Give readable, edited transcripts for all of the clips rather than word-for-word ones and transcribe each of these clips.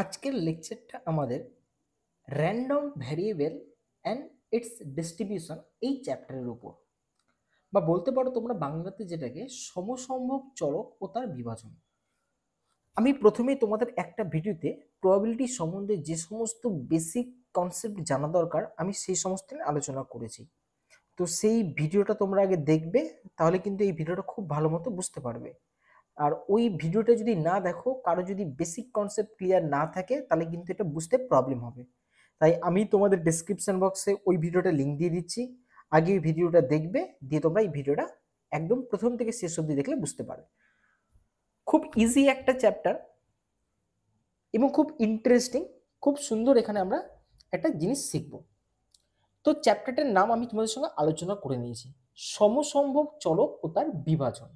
আজকের লেকচারটা আমাদের random variable and it's distribution এই চ্যাপ্টারের উপর, বা বলতে পারো তোমরা বাংলাতে যেটাকে সমসম্ভব চলক ও তার বিভাজন। আমি প্রথমেই তোমাদের একটা ভিডিওতে প্রবাবিলিটি সম্বন্ধে যে সমস্ত বেসিক কনসেপ্ট জানা দরকার আমি সেই সমস্ত নিয়ে আলোচনা করেছি। তো সেই ভিডিওটা তোমরা আগে দেখবে, তাহলে কিন্তু এই ভিডিওটা খুব ভালো মতো বুঝতে পারবে। আর ওই ভিডিওটা যদি না দেখো, কারো যদি বেসিক কনসেপ্ট ক্লিয়ার না থাকে, তাহলে কিন্তু এটা বুঝতে প্রবলেম হবে। তাই আমি তোমাদের ডেসক্রিপশন বক্সে ওই ভিডিওটা লিঙ্ক দিয়ে দিচ্ছি। আগে ওই ভিডিওটা দেখবে, দিয়ে তোমরা এই ভিডিওটা একদম প্রথম থেকে শেষ অবধি দেখলে বুঝতে পারবে। খুব ইজি একটা চ্যাপ্টার এবং খুব ইন্টারেস্টিং, খুব সুন্দর। এখানে আমরা একটা জিনিস শিখব। তো চ্যাপ্টারটার নাম আমি তোমাদের সঙ্গে আলোচনা করে নিয়েছি, সমসম্ভব চলক ও তার বিভাজন।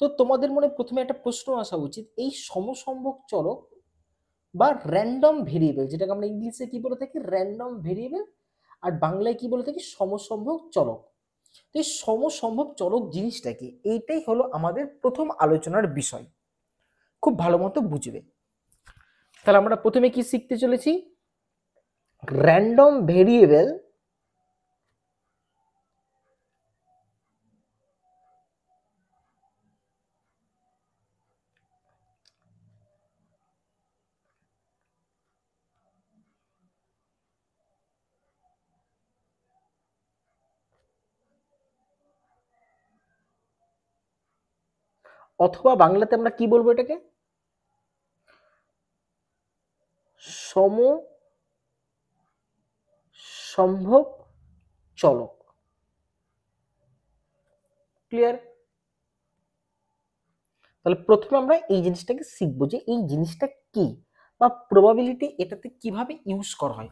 তো তোমাদের মনে প্রথমে একটা প্রশ্ন আসা উচিত, এই সমসম্ভব চলক বা র্যান্ডম ভেরিয়েবল, যেটাকে আমরা ইংলিশে কি বলে থাকি র্যান্ডম ভেরিয়েবল, আর বাংলায় কি বলে থাকি সমসম্ভব চলক। তো এই সমসম্ভব চলক জিনিসটা কি, এইটাই হলো আমাদের প্রথম আলোচনার বিষয়। খুব ভালো মতো বুঝবে। তাহলে আমরা প্রথমে কি শিখতে চলেছি, র্যান্ডম ভেরিয়েবল অথবা বাংলাতে আমরা কি বলবো এটাকে সমসম্ভব চলক। ক্লিয়ার? তাহলে প্রথমে আমরা এই জিনিসটাকে শিখবো যে এই জিনিসটা কি, বা প্রবাবিলিটি এটাতে কিভাবে ইউজ করা হয়।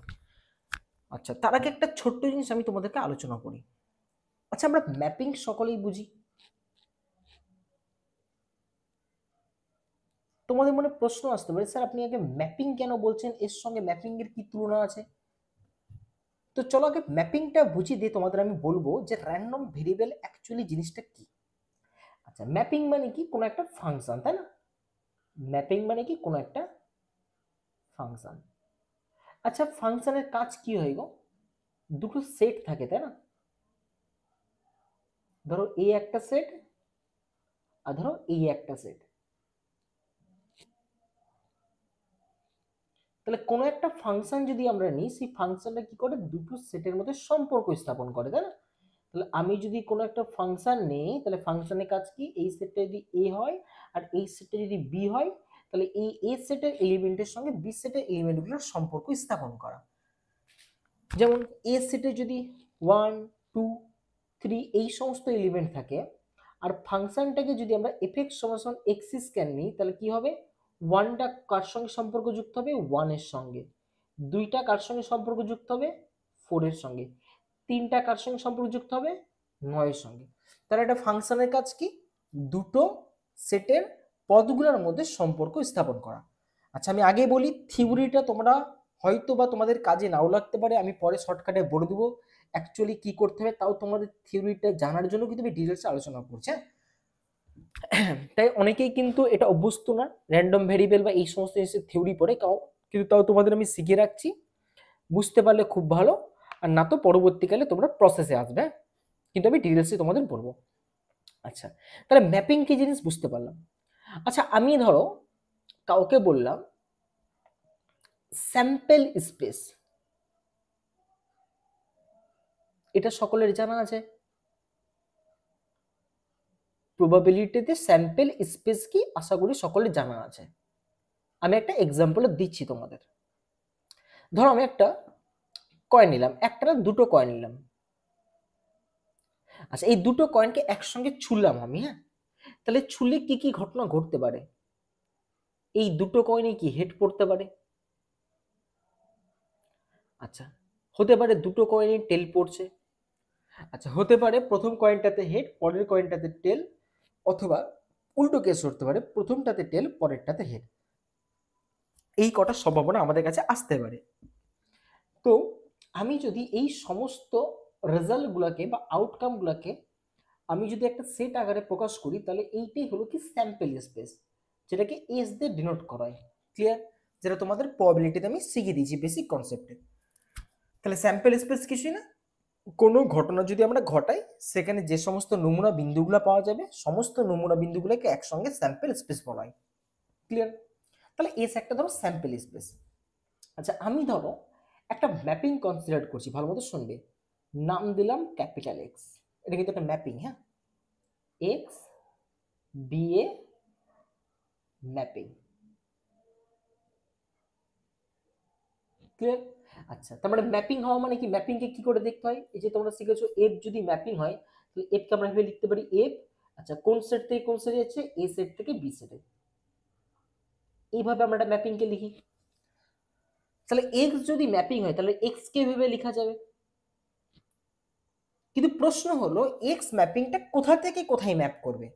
আচ্ছা, তার আগে একটা ছোট্ট জিনিস আমি তোমাদেরকে আলোচনা করি। আচ্ছা, আমরা ম্যাপিং সকলেই বুঝি। তোমাদের মনে প্রশ্ন আসতে পারে, স্যার আপনি আগে ম্যাপিং কেন বলছেন, এর সঙ্গে ম্যাপিং এর কি তুলনা আছে? তো চলো আগে ম্যাপিংটা বুঝিয়ে দিয়ে তোমাদের আমি বলবো যে র্যান্ডম ভেরিয়েবল অ্যাকচুয়ালি জিনিসটা কি। আচ্ছা, ম্যাপিং মানে কি কোনো একটা ফাংশন, তাই না? ম্যাপিং মানে কি কোনো একটা ফাংশন। আচ্ছা, ফাংশনের কাজ কি হয় গো? দুটো সেট থাকে, তাই না? ধরো এই একটা সেট, আর ধরো এই একটা সেট। তাহলে কোনো একটা ফাংশন যদি আমরা নিই, সেই ফাংশনটা কি করে, দুটো সেটের মধ্যে সম্পর্ক স্থাপন করে, তাই না? তাহলে আমি যদি কোনো একটা ফাংশন নেই, তাহলে ফাংশনের কাজ কি, এই সেটটা যদি এ হয় আর এই সেটটা যদি বি হয়, তাহলে এই এ সেটের এলিমেন্টের সঙ্গে বি সেটের এলিমেন্টগুলোর সম্পর্ক স্থাপন করা। যেমন এ সেটে যদি 1 2 3 এই সমস্ত এলিমেন্ট থাকে, আর ফাংশনটাকে যদি আমরা এফএক্স সমান এক্সিস স্ক্যান নিই, তাহলে কি হবে, ওয়ানটা কার সঙ্গে সম্পর্ক যুক্ত হবে, ওয়ানের সঙ্গে। দুইটা কার সঙ্গে সম্পর্ক যুক্ত হবে, ফোরের সঙ্গে। তিনটা কার সঙ্গে সম্পর্ক যুক্ত হবে, নয়ের সঙ্গে। তাহলে একটা ফাংশনের কাজ কি, দুটো সেটের পদগুলোর মধ্যে সম্পর্ক স্থাপন করা। আচ্ছা, আমি আগে বলি, থিওরিটা তোমরা হয়তো বা তোমাদের কাজে নাও লাগতে পারে, আমি পরে শর্টকাটে বলে দেবো অ্যাকচুয়ালি কি করতে হবে। তাও তোমাদের থিওরিটা জানার জন্য কিন্তু আমি ডিটেলসে আলোচনা করছি। তাই অনেকেই কিন্তু এটা অভ্যস্ত না র্যান্ডম ভেরিয়েবল বা এই সমস্ত জিনিসের থিওরি পড়ে, কিন্তু তাও তোমাদের আমি শিখিয়ে রাখছি। বুঝতে পারলে খুব ভালো, আর না তো পরবর্তীকালে তোমরা প্রসেসে আসবে, কিন্তু আমি ডিটেলসে তোমাদের বলবো। আচ্ছা, তাহলে ম্যাপিং কি জিনিস বুঝতে পারলাম। আচ্ছা, আমি ধরো কাউকে বললাম স্যাম্পল স্পেস, এটা সকলের জানা আছে। প্রবাবিলিটিতে স্যাম্পল স্পেস কি আশা করি সকলের জানা আছে। আমি একটা এক্সাম্পল দিচ্ছি তোমাদের। ধরো আমি একটা কয়েন নিলাম, একটা না দুটো কয়েন নিলাম। আচ্ছা, এই দুটো কয়েনকে একসঙ্গে ছুললাম আমি, হ্যাঁ। তাহলে ছুলে কি কি ঘটনা ঘটতে পারে? এই দুটো কয়েনে কি হেড পড়তে পারে? আচ্ছা, হতে পারে দুটো কয়েনে টেল পড়ছে। আচ্ছা, হতে পারে প্রথম কয়েনটাতে হেড, পরের কয়েনটাতে টেল, অথবা উল্টো কেস করতে পারে, প্রথমটাতে টেল, পরেরটাতে হেড। এই কটা সম্ভাবনা আমাদের কাছে আসতে পারে। তো আমি যদি এই সমস্ত রেজাল্টগুলোকে বা আউটকামগুলোকে আমি যদি একটা সেট আকারে প্রকাশ করি, তাহলে এইটাই হলো কি স্যাম্পল স্পেস, যেটাকে এস দিয়ে ডিনোট করা হয়। ক্লিয়ার? যেটা তোমাদের প্রবাবিলিটিতে আমি শিখিয়ে দিয়েছি বেসিক কনসেপ্টে। তাহলে স্যাম্পল স্পেস কিছুই না, কোনো ঘটনা যদি আমরা ঘটাই সেখানে যে সমস্ত নমুনা বিন্দুগুলো পাওয়া যাবে সমস্ত নমুনা বিন্দুগুলোকে একসঙ্গে স্যাম্পল স্পেস বলা হয়। ক্লিয়ার? তাহলে এস একটা ধরো স্যাম্পল স্পেস। আচ্ছা আমি ধরো একটা ম্যাপিং কনসিডার করছি, ভালো মতো শুনবে, নাম দিলাম ক্যাপিটাল এক্স, এটা কিন্তু একটা ম্যাপিং, হ্যাঁ, x B A mapping. Clear? আচ্ছা তার মানে ম্যাপিং হওয়া মানে কি, ম্যাপিংকে কি করে দেখতে হয়, এই যে তোমরা শিখেছো এফ যদি ম্যাপিং হয় তাহলে এফ কে আমরা এভাবে লিখতে পারি এফ, আচ্ছা কোন সেট থেকে কোন সেটে যাচ্ছে, এ সেট থেকে বি সেটে, এইভাবে আমরা একটা ম্যাপিংকে লিখি। তাহলে এক্স যদি ম্যাপিং হয় তাহলে এক্স কে এভাবে লেখা যাবে, কিন্তু প্রশ্ন হলো এক্স ম্যাপিংটা কোথা থেকে কোথায় ম্যাপ করবে,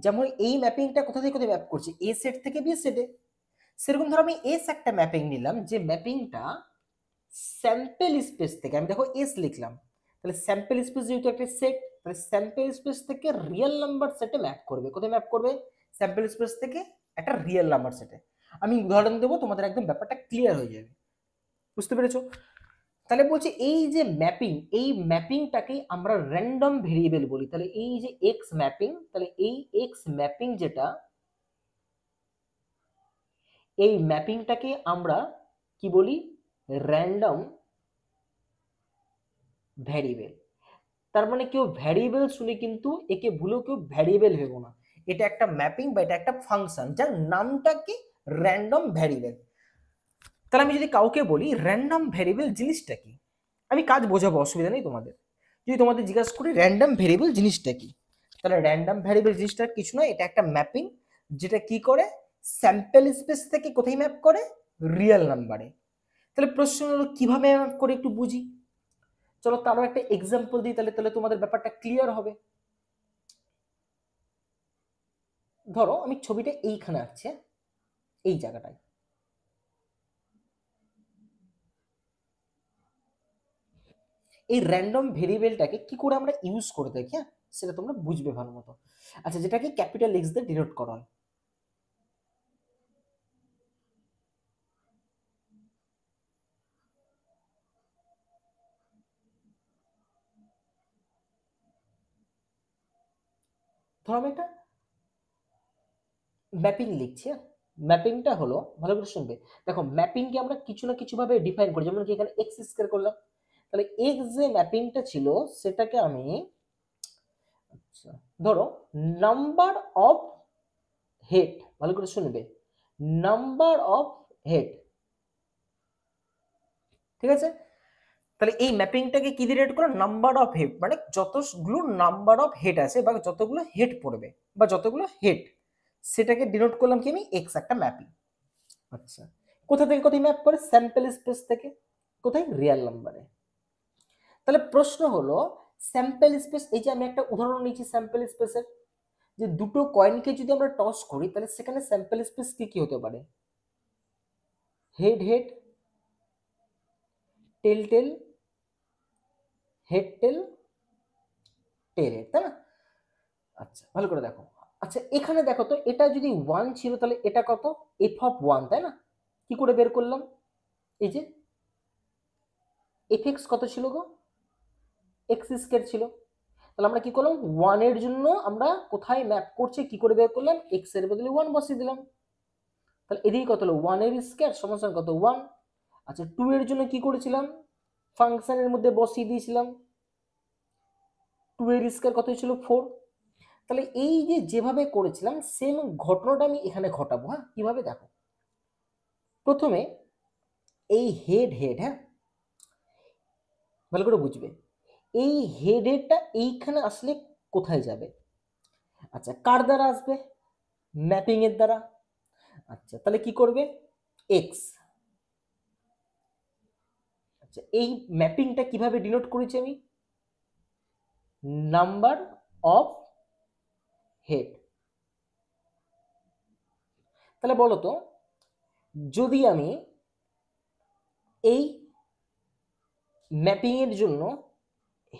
যেমন এই ম্যাপিংটা কোথা থেকে কোথায় ম্যাপ করছে, এ সেট থেকে বি সেটে, সেরকম ধরো আমি এস একটা ম্যাপিং নিলাম যে ম্যাপিংটা স্যাম্পল স্পেস থেকে, আমি দেখো এস লিখলাম, তাহলে স্যাম্পল স্পেস যেহেতু একটা সেট, তাহলে স্যাম্পল স্পেস থেকে রিয়েল নাম্বার সেটে ম্যাপ করবে, কোথায় ম্যাপ করবে, স্যাম্পল স্পেস থেকে একটা রিয়েল নাম্বার সেটে। আমি উদাহরণ দেবো তোমাদের একদম ব্যাপারটা ক্লিয়ার হয়ে যাবে, বুঝতে পেরেছো? তাহলে বলছে এই যে ম্যাপিং, এই ম্যাপিংটাকেই আমরা র্যান্ডম ভেরিয়েবল বলি। তাহলে এই যে এক্স ম্যাপিং, তাহলে এই এক্স ম্যাপিং যেটা, এই ম্যাপিংটাকে আমরা কি বলি, র্যান্ডম ভ্যারিয়েবল। তার মানে কেউ ভ্যারিয়েবল শুনে কিন্তু একে ভুলেও কেউ ভ্যারিয়েবল ভেবো না, এটা একটা ম্যাপিং বা এটা একটা ফাংশন যার নামটা কি, র্যান্ডম ভ্যারিয়েবল। তাহলে আমি যদি কাউকে বলি র্যান্ডম ভ্যারিয়েবল জিনিসটা কি, আমি কাজ বোঝাবো, অসুবিধা নেই তোমাদের। যদি তোমাদের জিজ্ঞাসা করি র্যান্ডম ভ্যারিয়েবল জিনিসটা কি, তাহলে র্যান্ডম ভ্যারিয়েবল জিনিসটা কিছু নয়, এটা একটা ম্যাপিং যেটা কি করে, স্যাম্পল স্পেস থেকে কোথায় ম্যাপ করে, রিয়েল নাম্বারে। তাহলে প্রশ্ন হলো কিভাবে ম্যাপ করে একটু বুঝি, চলো তারও একটা এক্সাম্পল দিই, তাহলে তাহলে তোমাদের ব্যাপারটা ক্লিয়ার হবে। ধরো আমি ছবিটা এইখানে আঁকছি, এই জায়গাটায়, এই র্যান্ডম ভেরিয়েবলটাকে কি করে আমরা ইউজ করে দেখি, হ্যাঁ সেটা তোমরা বুঝবে ভালো মতো। আচ্ছা যেটাকে ক্যাপিটাল এক্স দিয়ে ডিনোট করা হয়, ধরো আমি একটা ম্যাপিং লিখছি, ম্যাপিংটা হলো, ভালো করে শুনবে, দেখো ম্যাপিংকে আমরা কিছু না কিছু ভাবে ডিফাইন করি, যেমন কি এখানে এক্স স্কয়ার করলাম, তাহলে এক্স যে ম্যাপিংটা ছিল সেটাকে আমি, আচ্ছা ধরো নাম্বার অফ হেড, ভালো করে শুনবে, নাম্বার অফ হেড, ঠিক আছে? তাহলে এই ম্যাপিংটাকে কি দিয়ে রেট করো, নাম্বার অফ হেড, মানে যতগুলো নাম্বার অফ হেড আছে বা যতগুলো হেড পড়বে বা যতগুলো হেড, সেটাকে ডিনোট করলাম কি আমি এক্স একটা ম্যাপিং। আচ্ছা কোথা থেকে কোথায় ম্যাপ করে, স্যাম্পল স্পেস থেকে কোথায়, রিয়েল নাম্বারে। তাহলে প্রশ্ন হলো স্যাম্পল স্পেস, এই যে আমি একটা উদাহরণ নিয়েছি স্যাম্পল স্পেসের, যে দুটো কয়েনকে যদি আমরা টস করি তাহলে সেখানে স্যাম্পল স্পেস কি কি হতে পারে, হেড হেড, টেল টেল, হেড টেল, টেল হেড, তাই না? আচ্ছা ভালো করে দেখো, আচ্ছা এখানে দেখো তো, এটা যদি 1 ছিল তাহলে এটা কত, এফ অফ 1, তাই না? কি করে বের করলাম, এই যে এফ এক্স কত ছিল গো, এক্স স্কয়ার ছিল, তাহলে আমরা কি করলাম 1 এর জন্য আমরা কোথায় ম্যাপ করছে কি করে বের করলাম, এক্স এর বদলে 1 বসিয়ে দিলাম, তাহলে এদিকে কত হলো 1 এর স্কয়ার সমান কত 1। আচ্ছা 2 এর জন্য কি করেছিলাম, ফাংশনের মধ্যে বসিয়ে দিয়েছিলাম, 2 এর স্কয়ার কত ছিল 4। তাহলে এই যে যেভাবে করেছিলাম সেম ঘটনাটা আমি এখানে ঘটাবো, হ্যাঁ কিভাবে দেখো, প্রথমে এই হেড হেড, হ্যাঁ ভালো করে বুঝবে, এই হেড হেডটা এইখানে আসলে কোথায় যাবে, আচ্ছা কার দ্বারা আসবে, ম্যাপিং এর দ্বারা। আচ্ছা তাহলে কি করবে, এক্স, আচ্ছা এই ম্যাপিংটা কিভাবে ডিনোট করেছি আমি, নাম্বার অফ হেড। তাহলে বলো তো যদি আমি এই ম্যাপিং এর জন্য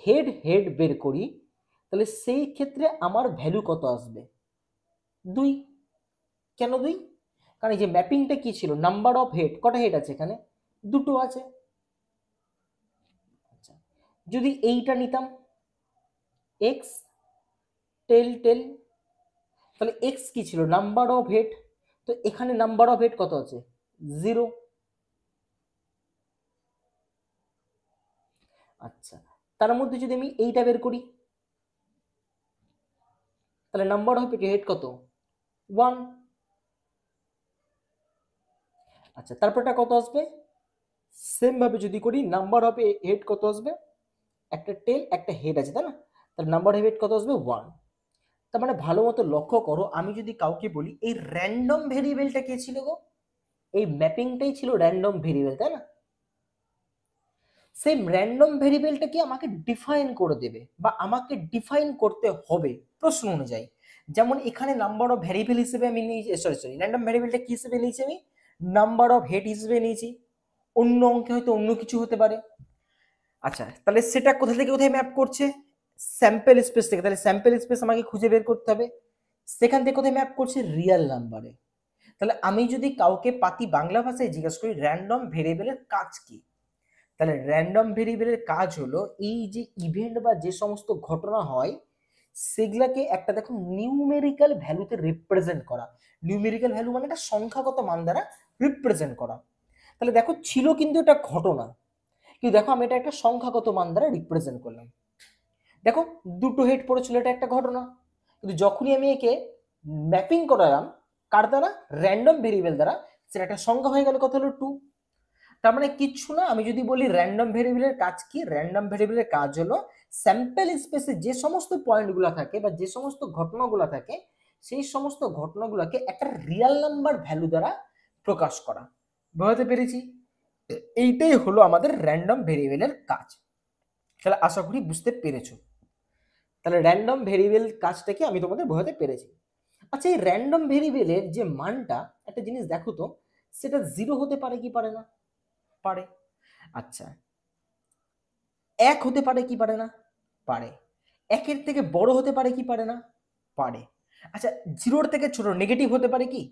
হেড হেড বের করি তাহলে সেই ক্ষেত্রে আমার ভ্যালু কত আসবে, 2। কেন 2, কারণ এই যে ম্যাপিংটা কি ছিল, নাম্বার অফ হেড, কটা হেড আছে এখানে, দুটো আছে। আচ্ছা, যদি এইটা নিতাম এক্স টেল টেল, তাহলে এক্স কি ছিল, নাম্বার অফ হেড, তো এখানে নাম্বার অফ হেড কত আছে, 0। আচ্ছা, তার মধ্যে যদি আমি এইটা বের করি, তাহলে নাম্বার অফ হেড কত, 1। আচ্ছা, তারপরটা কত আসবে, সেম ভাবে যদি করি, নাম্বার অফ হেড কত আসবে, একটা টেল একটা হেড আছে তাই না, তাহলে নাম্বার অফ হেড কত আসবে, 1। তার মানে ভালো মতো লক্ষ্য করো, আমি যদি কাউকে বলি এই র্যান্ডম ভেরিয়েবলটা কে ছিল গো, এই ম্যাপিংটাই ছিল র্যান্ডম ভেরিয়েবল তাই না। সেই র্যান্ডম ভেরিয়েবলটাকে আমাকে ডিফাইন করে দেবে বা আমাকে ডিফাইন করতে হবে প্রশ্ন অনুযায়ী। যেমন এখানে নাম্বার অফ ভেরিয়েবল হিসেবে আমি নিয়েছি, সরি র্যান্ডম ভেরিয়েবলটা কি হিসেবে নিয়েছি, আমি নাম্বার অফ হেড হিসেবে নিয়েছি, অন্য অঙ্কে হয়তো অন্য কিছু হতে পারে। আচ্ছা, তাহলে সেটা কোথা থেকে কোথায় ম্যাপ করছে, স্যাম্পল স্পেস থেকে, তাহলে স্যাম্পল স্পেস আমাকে খুঁজে বের করতে হবে, সেখান থেকে কোথায় ম্যাপ করছে, রিয়েল নাম্বারে। তাহলে আমি যদি কাউকে পাতি বাংলা ভাষায় জিজ্ঞেস করি র্যান্ডম ভেরিয়েবলের কাজ কি, তাহলে র্যান্ডম ভেরিয়েবলের কাজ হলো এই যে ইভেন্ট বা যে সমস্ত ঘটনা হয় সেগুলাকে একটা দেখো নিউমেরিক্যাল ভ্যালুতে রিপ্রেজেন্ট করা। নিউমেরিক্যাল ভ্যালু মানে একটা সংখ্যাগত মান দ্বারা রিপ্রেজেন্ট করা। তাহলে দেখো ছিল কিন্তু এটা ঘটনা, কিন্তু দেখো আমি এটা একটা সংখ্যাগত মান দ্বারা রিপ্রেজেন্ট করলাম। দেখো দুটো হেড পড়েছিল, এটা একটা ঘটনা, কিন্তু যখনই আমি একে ম্যাপিং করালাম কার দ্বারা, র্যান্ডম ভেরিয়েবল দ্বারা, সেটা একটা সংখ্যা হয়ে গেল, কত হলো 2। তার মানে কিচ্ছু না, আমি যদি বলি র্যান্ডম ভেরিয়েবলের কাজ কি, র্যান্ডম ভেরিয়েবলের কাজ হলো স্যাম্পল স্পেসে যে সমস্ত পয়েন্টগুলো থাকে বা যে সমস্ত ঘটনাগুলো থাকে সেই সমস্ত ঘটনাগুলোকে একটা রিয়েল নাম্বার ভ্যালু দ্বারা প্রকাশ করা। বুঝতে পেরেছি, এইটাই হলো আমাদের র্যান্ডম ভেরিয়েবলের কাজ। তাহলে আশা করি বুঝতে পেরেছো। তাহলে র্যান্ডম ভেরিয়েবল কাজটাকে আমি তোমাদের বোঝাতে পেরেছি। আচ্ছা, এই র্যান্ডম ভেরিয়েবলের যে মানটা, একটা জিনিস দেখো তো, সেটা 0 হতে পারে কি পারে না, পারে। আচ্ছা, 1 হতে পারে কি পারে না, পারে। 1-এর থেকে বড় হতে পারে কি পারে না, পারে। আচ্ছা, 0-র থেকে ছোট নেগেটিভ হতে পারে কি,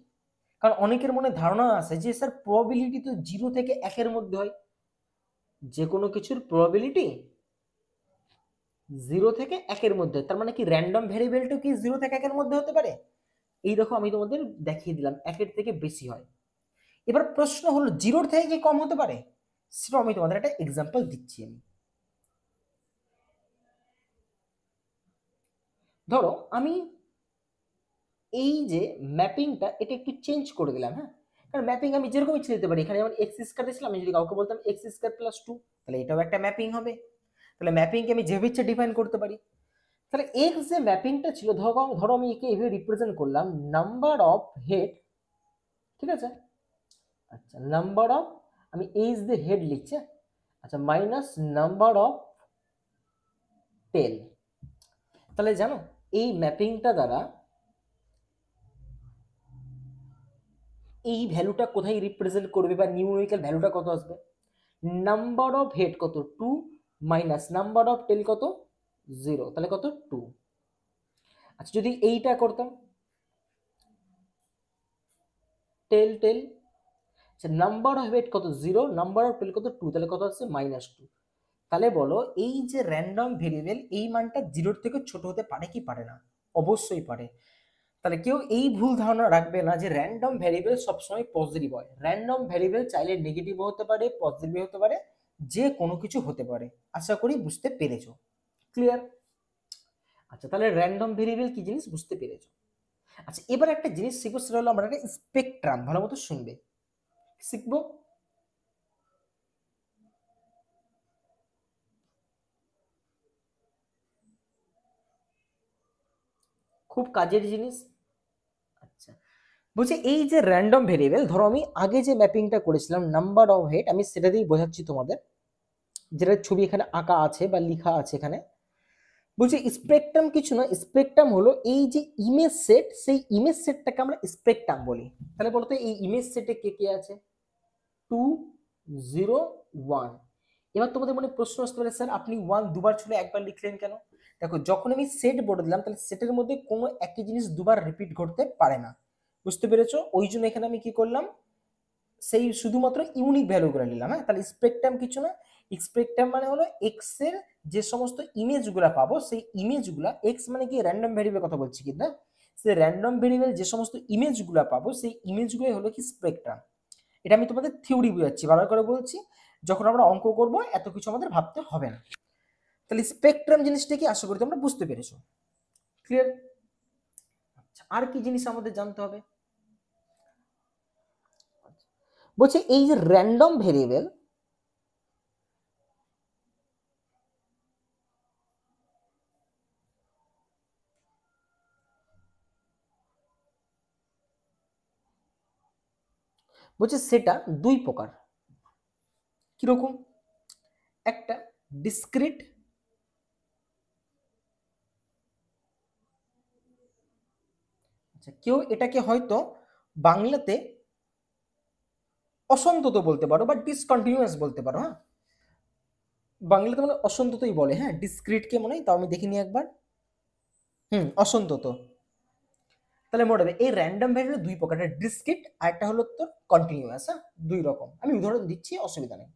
কারণ অনেকের মনে ধারণা আছে যে স্যার প্রবাবিলিটি তো 0 থেকে 1-এর মধ্যে হয়, যে কোনো কিছুর প্রবাবিলিটি 0 থেকে 1-এর মধ্যে, তার মানে কি র্যান্ডম ভেরিয়েবলটা কি 0 থেকে 1-এর মধ্যে হতে পারে। এই দেখো আমি তোমাদের দেখিয়ে দিলাম 1-এর থেকে বেশি হয়। এবার প্রশ্ন হলো 0-র থেকে কি কম হতে পারে, সেটা আমি তোমাদের একটা এক্সাম্পল দিচ্ছি। আমি ধরো আমি এই যে ম্যাপিংটা এটা একটু চেঞ্জ করে দিলাম, হ্যাঁ, কারণ ম্যাপিং আমি যেরকম ইচ্ছে দিতে পারি। এখানে যেমন এক্স স্কয়ার দিয়েছিলাম, আমি যদি কাউকে বলতাম এক্স স্কয়ার প্লাস 2, তাহলে এটাও একটা ম্যাপিং হবে। তাহলে ম্যাপিংকে আমি যেভাবে ইচ্ছে ডিফাইন করতে পারি। তাহলে এক্স যে ম্যাপিংটা ছিল, ধরো ধরো আমি একে এভাবে রিপ্রেজেন্ট করলাম নাম্বার অফ হেড, ঠিক আছে। আচ্ছা, নাম্বার অফ, আমি এইচ দিয়ে হেড লিখছি, আচ্ছা, মাইনাস নাম্বার অফ টেল। তাহলে জানো এই ম্যাপিংটা দ্বারা এই ভ্যালুটা কোথায় রিপ্রেজেন্ট করবে বা নিউমেরিক্যাল ভ্যালুটা কত আসবে, নাম্বার অফ হেড কত 2 মাইনাস নাম্বার অফ টেল কত 0, তাহলে কত 2। আচ্ছা, যদি এইটা করতাম টেল টেল, আচ্ছা, নাম্বার অফ হেড কত 0, নাম্বার অফ টেল কত 2, তাহলে কত আসছে -2। তাহলে বলো এই যে র্যান্ডম ভেরিয়েবল এই মানটা 0-র থেকে ছোট হতে পারে কি পারে না, অবশ্যই পারে। তাহলে কেউ এই ভুল ধারণা রাখবে না যে র্যান্ডম ভেরিয়েবল সবসময় পজিটিভ হয়। র্যান্ডম ভেরিয়েবল চাইলে নেগেটিভ হতে পারে, পজিটিভ হতে পারে, যে কোনো কিছু হতে পারে। আশা করি বুঝতে পেরেছো, ক্লিয়ার। আচ্ছা, তাহলে র্যান্ডম ভেরিয়েবল কি জিনিস বুঝতে পেরেছো। আচ্ছা, এবার একটা জিনিস শিখবো, সেটা হলো আমরা একটা স্পেকট্রাম, ভালো মতো শুনবে, শিখবো। খুব কাজের জিনিস। আচ্ছা, বলছি এই যে র্যান্ডম ভেরিয়েবল, ধরো আমি আগে যে ম্যাপিংটা করেছিলাম নাম্বার অফ হেড, আমি সেটা দিয়েই বোঝাচ্ছি তোমাদের, যেটা ছবি এখানে আঁকা আছে বা লেখা আছে এখানে। বলছি স্পেকট্রাম কিছু না, স্পেকট্রাম হলো এই যে ইমেজ সেট, সেই ইমেজ সেটটাকে আমরা স্পেকট্রাম বলি। তাহলে বলতো এই ইমেজ সেটে কে কে আছে, 2 0 1। এবার তোমাদের মনে প্রশ্ন আসতে পারে, স্যার আপনি 1 দুবার ছিল একবার লিখলেন কেন। দেখো যখন আমি সেট বলে দিলাম, তাহলে সেটের মধ্যে কোনো একই জিনিস দুবার রিপিট ঘটতে পারে না। বুঝতে পেরেছো? ওই জন্য এখানে আমি কি করলাম, সেই শুধুমাত্র ইউনিক ভ্যালুগুলো নিলাম। হ্যাঁ, তাহলে স্পেকট্রাম কিছু না, স্পেকট্রাম মানে হলো এক্স এর যে সমস্ত ইমেজগুলো পাবো সেই ইমেজগুলা, এক্স মানে কি র্যান্ডম ভেরিয়েবল কথা বলছি কিন্তু, সেই র্যান্ডম ভেরিয়েবল যে সমস্ত ইমেজগুলো পাবো সেই ইমেজগুলোই হলো কি স্পেকট্রাম। এটা আমি তোমাদের থিওরি বুঝাচ্ছি, বারবার করে বলছি, যখন আমরা অঙ্ক করব এত কিছু আমাদের ভাবতে হবে না। তাহলে স্পেকট্রাম জিনিসটা কি, আশা করি তোমরা বুঝতে পেরেছো। ক্লিয়ার? আচ্ছা, আর কি জিনিস আমাদের জানতে হবে? বলছে এই যে র্যান্ডম ভেরিয়েবল, বলছে সেটা দুই প্রকার। কিরকম? একটা ডিসক্রিট, আচ্ছা কেউ এটাকে হয়তো বাংলাতে অসন্তত বলতে পারো বা ডিসকন্টিনিউয়াস বলতে পারো। হ্যাঁ, বাংলাতে মানে অসন্ততই বলে। হ্যাঁ, ডিসক্রিটকে মনে হয়, তাও আমি দেখিনি একবার। অসন্তত। তাহলে মনে রাখবে এই র্যান্ডম ভ্যারিয়েবল দুই প্রকার, একটা ডিসক্রিট আর একটা হলো তোর কন্টিনিউয়াস। হ্যাঁ, দুই রকম, আমি উদাহরণ দিচ্ছি, অসুবিধা নেই।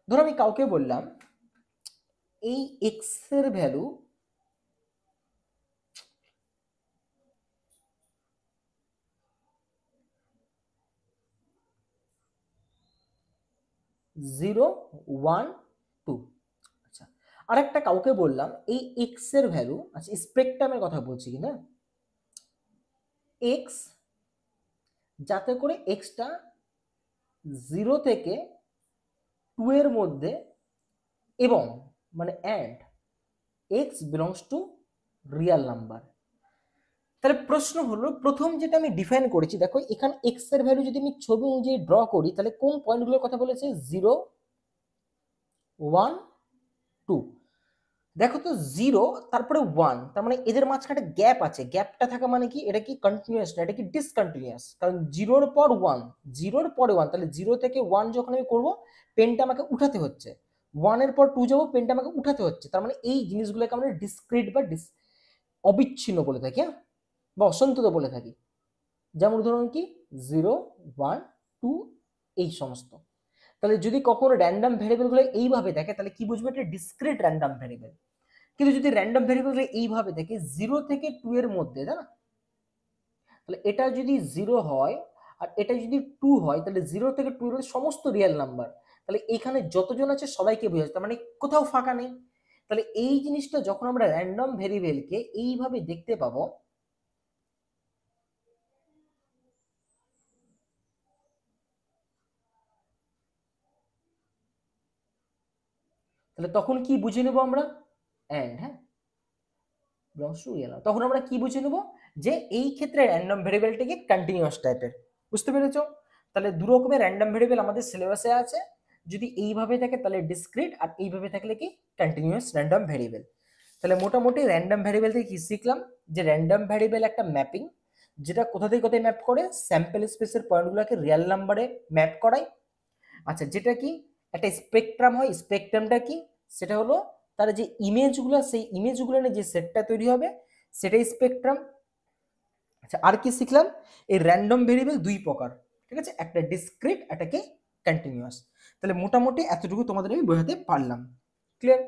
ধরো আমি কাউকে বললাম এই এক্স এর ভ্যালু 0, 1, 2। আচ্ছা, আরেকটা কাউকে বললাম এই এক্স এর ভ্যালু, আচ্ছা স্পেকট্রামের কথা বলছি কিনা, এক্স যাতে করে এক্সটা 0 থেকে 2 এর মধ্যে, এবং মানে and x belongs to Real number. তাহলে প্রশ্ন হলো, প্রথম যেটা আমি ডিফাইন করেছি, দেখো এখানে এক্স এর ভ্যালু যদি আমি ছবি অনুযায়ী ড্র করি, তাহলে কোন পয়েন্টগুলোর কথা বলেছে? 0, 1, 2। দেখো তো 0 তারপরে 1, তার মানে এদের মাঝখানে গ্যাপ আছে, গ্যাপটা থাকা মানে কি, এটা কি কন্টিনিউয়াস না, এটা কি ডিসকন্টিনিউয়াস? কারণ 0-র পর 1, 0-র পরে 1, তাহলে 0 থেকে 1 যখন আমি করবো পেনটা আমাকে উঠাতে হচ্ছে, 1-এর পর 2 যাবো পেনটা আমাকে উঠাতে হচ্ছে, তার মানে এই জিনিসগুলোকে আমরা ডিসক্রিট বা অবিচ্ছিন্ন বলে থাকি। হ্যাঁ, বা অসন্তত বলে থাকি। যেমন উদাহরণ কি, 0, 1, 2, এই সমস্ত। তাহলে যদি কখনো র্যান্ডম ভ্যারিয়েবলগুলো এইভাবে দেখে তাহলে কি বুঝবে, এটা ডিসক্রিট র্যান্ডম ভ্যারিয়েবল। কিন্তু যদি র্যান্ডম ভ্যারিয়েবলগুলো এইভাবে দেখে 0 থেকে 2 এর মধ্যে, তাই না, তাহলে এটা যদি 0 হয় আর এটা যদি 2 হয়, তাহলে 0 থেকে 2 এর সমস্ত রিয়েল নাম্বার, তাহলে এখানে যতজন আছে সবাইকে বোঝাচ্ছে, তার মানে কোথাও ফাঁকা নেই। তাহলে এই জিনিসটা যখন আমরা র্যান্ডম ভ্যারিয়েবলকে এইভাবে দেখতে পাবো, তাহলে তখন কি বুঝে নেব আমরা, অ্যান্ড, হ্যাঁ, বিলংস টু রিয়েল, তখন আমরা কি বুঝে নেব, যে এই ক্ষেত্রে র্যান্ডম ভেরিয়েবলটাকে কন্টিনিউয়াস টাইপের। বুঝতে পেরেছো? তাহলে দু রকমের র্যান্ডম ভেরিয়েবল আমাদের সিলেবাসে আছে, যদি এইভাবে থাকে তাহলে ডিসক্রিট, আর এইভাবে থাকলে কি কন্টিনিউয়াস র্যান্ডম ভেরিয়েবল। তাহলে মোটামুটি র্যান্ডম ভেরিয়েবল থেকে কি শিখলাম, যে র্যান্ডম ভেরিয়েবল একটা ম্যাপিং, যেটা কোথা থেকে কোথায় ম্যাপ করে, স্যাম্পল স্পেসের পয়েন্টগুলোকে রিয়েল নাম্বারে ম্যাপ করায়। আচ্ছা, যেটা কি একটা স্পেকট্রাম হয়, স্পেকট্রামটা কি, সেটা হলো তার যে ইমেজগুলো, সেই ইমেজগুলো নিয়ে যে সেটটা তৈরি হবে সেটাই স্পেকট্রাম। আচ্ছা, আর কি শিখলাম, এই র্যান্ডম ভেরিয়েবল দুই প্রকার, ঠিক আছে, একটা ডিসক্রিট, একটা কি কন্টিনিউয়াস। তাহলে মোটামুটি এতটুকু তোমাদের আমি বোঝাতে পারলাম। ক্লিয়ার?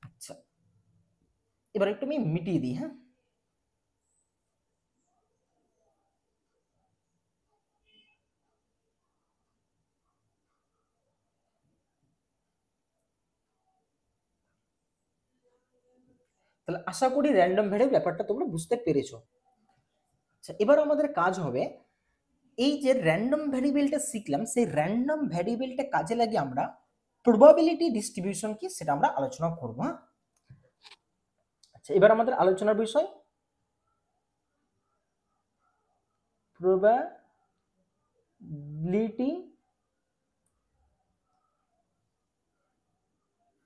আচ্ছা, এবার একটু আমি মিটিয়ে দিই। হ্যাঁ, তাহলে আশা করি র্যান্ডম ভেরিয়েবল ব্যাপারটা তোমরা বুঝতে পেরেছো। আচ্ছা, এবার আমাদের কাজ হবে, এই যে র্যান্ডম ভ্যারিয়েবলটা শিখলাম, সেই র্যান্ডম ভ্যারিয়েবলটা কাজে লাগিয়ে আমরা প্রবাবিলিটি ডিস্ট্রিবিউশন কি সেটা আমরা আলোচনা করব। হ্যাঁ, আচ্ছা, এবার আমাদের আলোচনার বিষয় প্রবাবিলিটি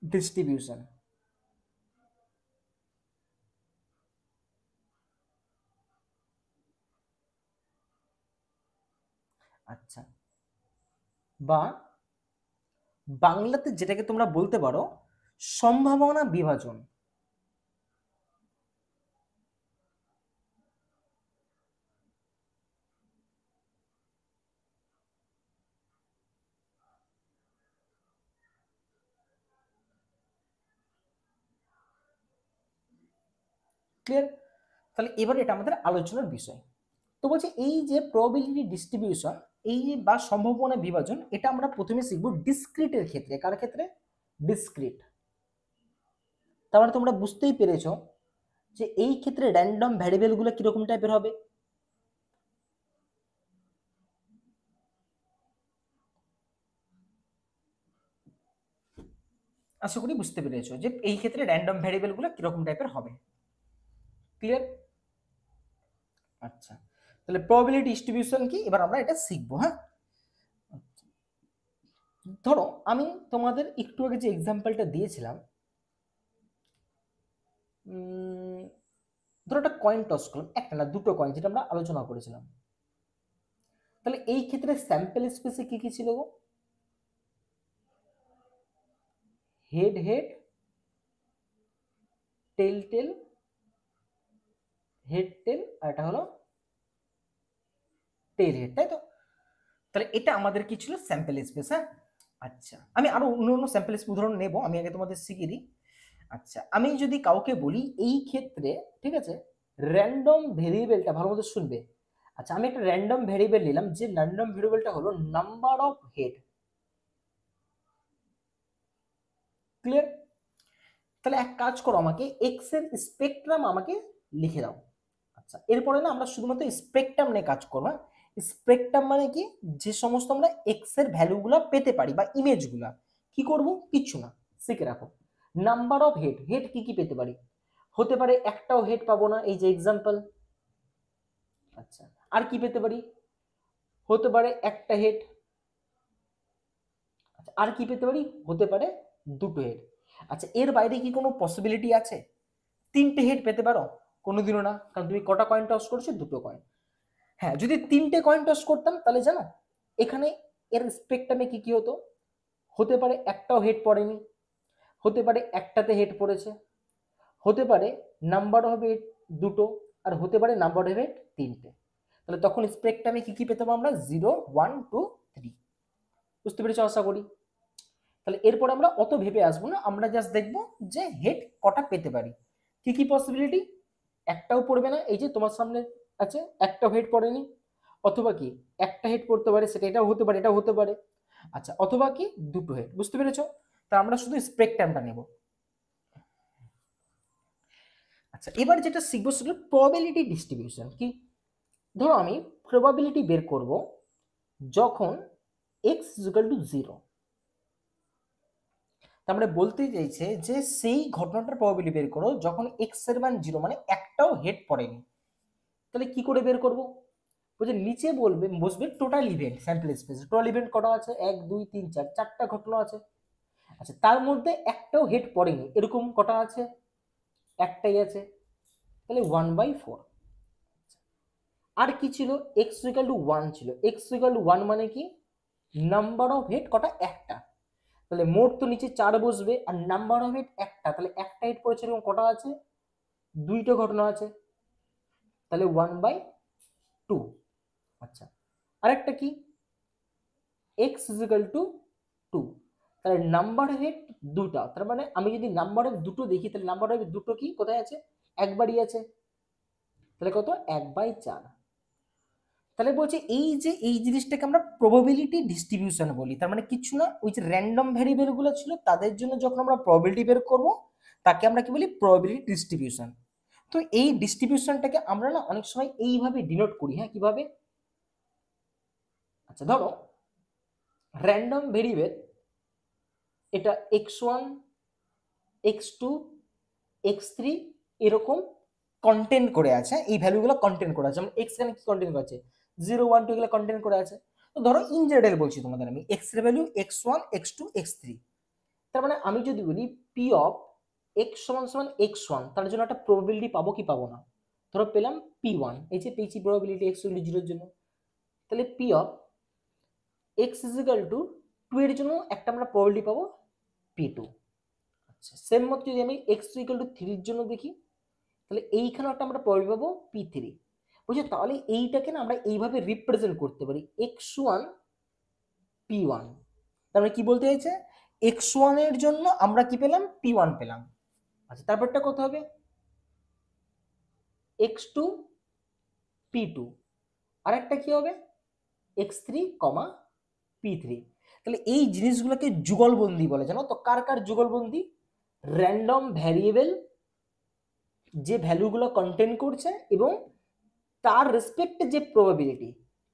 ডিস্ট্রিবিউশন। আচ্ছা, বা বাংলাতে যেটাকে তোমরা বলতে পারো সম্ভাবনা বিভাজন। ক্লিয়ার? তাহলে এবার এটা আমাদের আলোচনার বিষয়। তো বলছে এই যে প্রবাবিলিটি ডিস্ট্রিবিউশন, এই বা সম্ভাবনা বিভাজন, এটা আমরা প্রথমে শিখবো ডিসক্রিটের ক্ষেত্রে। কার ক্ষেত্রে? ডিসক্রিট। তার মানে তোমরা বুঝতেই পেরেছো যে এই ক্ষেত্রে র্যান্ডম ভ্যারিয়েবল গুলো কিরকম টাইপের হবে। আশা করি বুঝতে পেরেছো যে এই ক্ষেত্রে র্যান্ডম ভ্যারিয়েবল গুলো কিরকম টাইপের হবে। ক্লিয়ার? আচ্ছা, তাহলে প্রবাবিলিটি ডিস্ট্রিবিউশন কি এবার আমরা এটা শিখবো। হ্যাঁ, ধরো আমি তোমাদের একটু আগে যে এক্সাম্পলটা দিয়েছিলাম, ধরো একটা কয়েন টস করলাম, একটা না দুটো কয়েন, যেটা আমরা আলোচনা করেছিলাম। তাহলে এই ক্ষেত্রে স্যাম্পল স্পেসে কি কি ছিল গো? হেড হেড, টেল টেল, হেড টেল, আর এটা হলো টেল হেড, তাই তো? তাহলে এটা আমাদের কি ছিল? Sample space. হ্যাঁ, আচ্ছা আমি আরো অন্য অন্য স্যাম্পল স্পেস উদাহরণ নেব, আমি আগে তোমাদের শিখিয়ে দিই। আচ্ছা, আমি যদি কাউকে বলি এই ক্ষেত্রে, ঠিক আছে, র্যান্ডম ভেরিয়েবলটা, ভালো মতো শুনবে। আচ্ছা, আমি একটা র্যান্ডম ভেরিয়েবল নিলাম, যে র্যান্ডম ভেরিয়েবলটা হলো নাম্বার অফ হেড। ক্লিয়ার? তাহলে এক কাজ করো, আমাকে এক্স এর স্পেকট্রাম আমাকে লিখে দাও। আচ্ছা, এরপরে না আমরা শুধুমাত্র স্পেকট্রাম নিয়ে কাজ করবো। স্পেকট্রাম মানে কি? যে সমস্ত আমরা এক্স এর ভ্যালুগুলো পেতে পারি বা ইমেজগুলা, কি করব? কিচ্ছু না, শিখে রাখো। নাম্বার অফ হেড, হেড কি কি পেতে পারি? হতে পারে একটাও হেড পাবো না, এই যে এক্সাম্পল। আচ্ছা, আর কি পেতে পারি? হতে পারে একটা হেড। আচ্ছা, আর কি পেতে পারি? হতে পারে দুটো হেড। আচ্ছা, এর বাইরে কি কোনো পসিবিলিটি আছে তিনটে হেড পেতে পারো? কোনোদিনও না, কারণ তুমি কটা কয়েন টস করছো? দুটো কয়েন। হ্যাঁ, যদি তিনটে কয়েন টস করতাম তাহলে জানো এখানে এর স্পেকট্রামে কি কি হতো? হতে পারে একটাও হেড পড়েনি, হতে পারে একটাতে হেড পড়েছে, হতে পারে নাম্বার অফ হেড দুটো, আর হতে পারে নাম্বার অফ হেড তিনটে। তাহলে তখন স্পেকট্রামে কি কি পেতাম আমরা? 0 1 2 3। বুঝতে পেরেছো আশা করি? তাহলে এরপর আমরা অত ভেবে আসবো না, আমরা জাস্ট দেখবো যে হেড কটা পেতে পারি। কি কি পসিবিলিটি? একটাও পড়বে না, এই যে তোমার সামনে আছে, একটা হেড পড়েনি। অথবা কি একটা হেড পড়তে পারে, সেটা এটাও হতে পারে, এটাও হতে পারে। আচ্ছা, অথবা কি দুটো হেড। বুঝতে পেরেছো? তা আমরা শুধু স্পেকট্রামটা নেব। আচ্ছা, এবার যেটা শিখবো সেটা প্রবাবিলিটি ডিস্ট্রিবিউশন। কি? ধরো আমি প্রবাবিলিটি বের করব যখন এক্স ইকুয়াল টু 0। তার মানে বলতে চাইছে যে সেই ঘটনাটার প্রবাবিলিটি বের করো যখন এক্স এর মান 0, মানে একটাও হেড পড়েনি। তাহলে কি করে বের করব? বলছে নিচে বলবে, বসবে total event sample space. Total event কটা আছে? 1 2 3 4, চারটা ঘটনা আছে। আচ্ছা, তার মধ্যে একটাও হেড পড়েনি, এরকম কটা আছে? একটাই আছে, তাহলে 1/4। আর কি ছিল? এক্স ইকুয়াল টু 1 ছিল। এক্স ইকুয়াল টু 1 মানে কি? নাম্বার অফ হেড কটা? একটা। তাহলে মোট তো নিচে 4 বসবে, আর নাম্বার অফ হেড একটা, তাহলে একটা হেড পড়েছে, এরকম কটা আছে? দুইটা ঘটনা আছে, তাহলে 1/2। আচ্ছা, আরেকটা কি? এক্স ইকুয়াল টু 2, তাহলে নাম্বার অফ হেড দুটা, তার মানে আমি যদি নাম্বার অফ দুটো দেখি, তাহলে নাম্বার অফ দুটো কি কোথায় আছে? একবারই আছে, তাহলে কত? 1/4। তাহলে বলছে এই যে এই জিনিসটাকে আমরা প্রবাবিলিটি ডিস্ট্রিবিউশন বলি। তার মানে কিছু না, ওই যে র্যান্ডম ভ্যারিয়েবল গুলো ছিল তাদের জন্য যখন আমরা প্রবাবিলিটি বের করব, তাকে আমরা কি বলি? Probability distribution. তো এই ডিস্ট্রিবিউশনটাকে আমরা না অনেক সময় এইভাবে ডিনোট করি। হ্যাঁ, কিভাবে? আচ্ছা, ধরো র্যান্ডম ভেরিয়েবল, এটা x1 x2 x3 এরকম কন্টেন্ট করে আছে। এই ভ্যালুগুলো কন্টেন্ট করে আছে, যেমন এক্স এখানে কি কন্টেন্ট করে আছে? 0 1 2 এগুলো কন্টেন্ট করে আছে। তো ধরো ইন জেনারেল বলছি তোমাদের, আমি এক্স এর ভ্যালু x1 x2 x3। তার মানে আমি যদি বলি পি অফ এক্স সমান সমান x1, তার জন্য একটা প্রবাবিলিটি পাবো কি পাবো না? ধরো পেলাম p1, এই যে পেয়েছি প্রবাবিলিটি x ইকুয়াল টু 0 এর জন্য। তাহলে P of x equal to 2 এর জন্য একটা আমরা প্রবাবিলিটি পাবো p2। সেম মত যদি আমি এক্স ইকুয়াল টু 3 এর জন্য দেখি, তাহলে এইখানে একটা আমরা প্রবাবিলিটি পাবো p3। বুঝছো, তাহলে এইটাকে না আমরা এইভাবে রিপ্রেজেন্ট করতে পারি x1 p1। তার মানে কি বলতে চাইছে, x1 এর জন্য আমরা কি পেলাম, p1 পেলাম। আচ্ছা, তারপরটা কত হবে, x2 p2, আরেকটা কি হবে x3 p3। তাহলে এই জিনিসগুলোকে যুগলবন্দি বলে, জানো তো? কার কার যুগলবন্দি? র্যান্ডম ভ্যারিয়েবল যে ভ্যালুগুলো কন্টেন করছে এবং তার রেসপেক্টে যে প্রবাবিলিটি,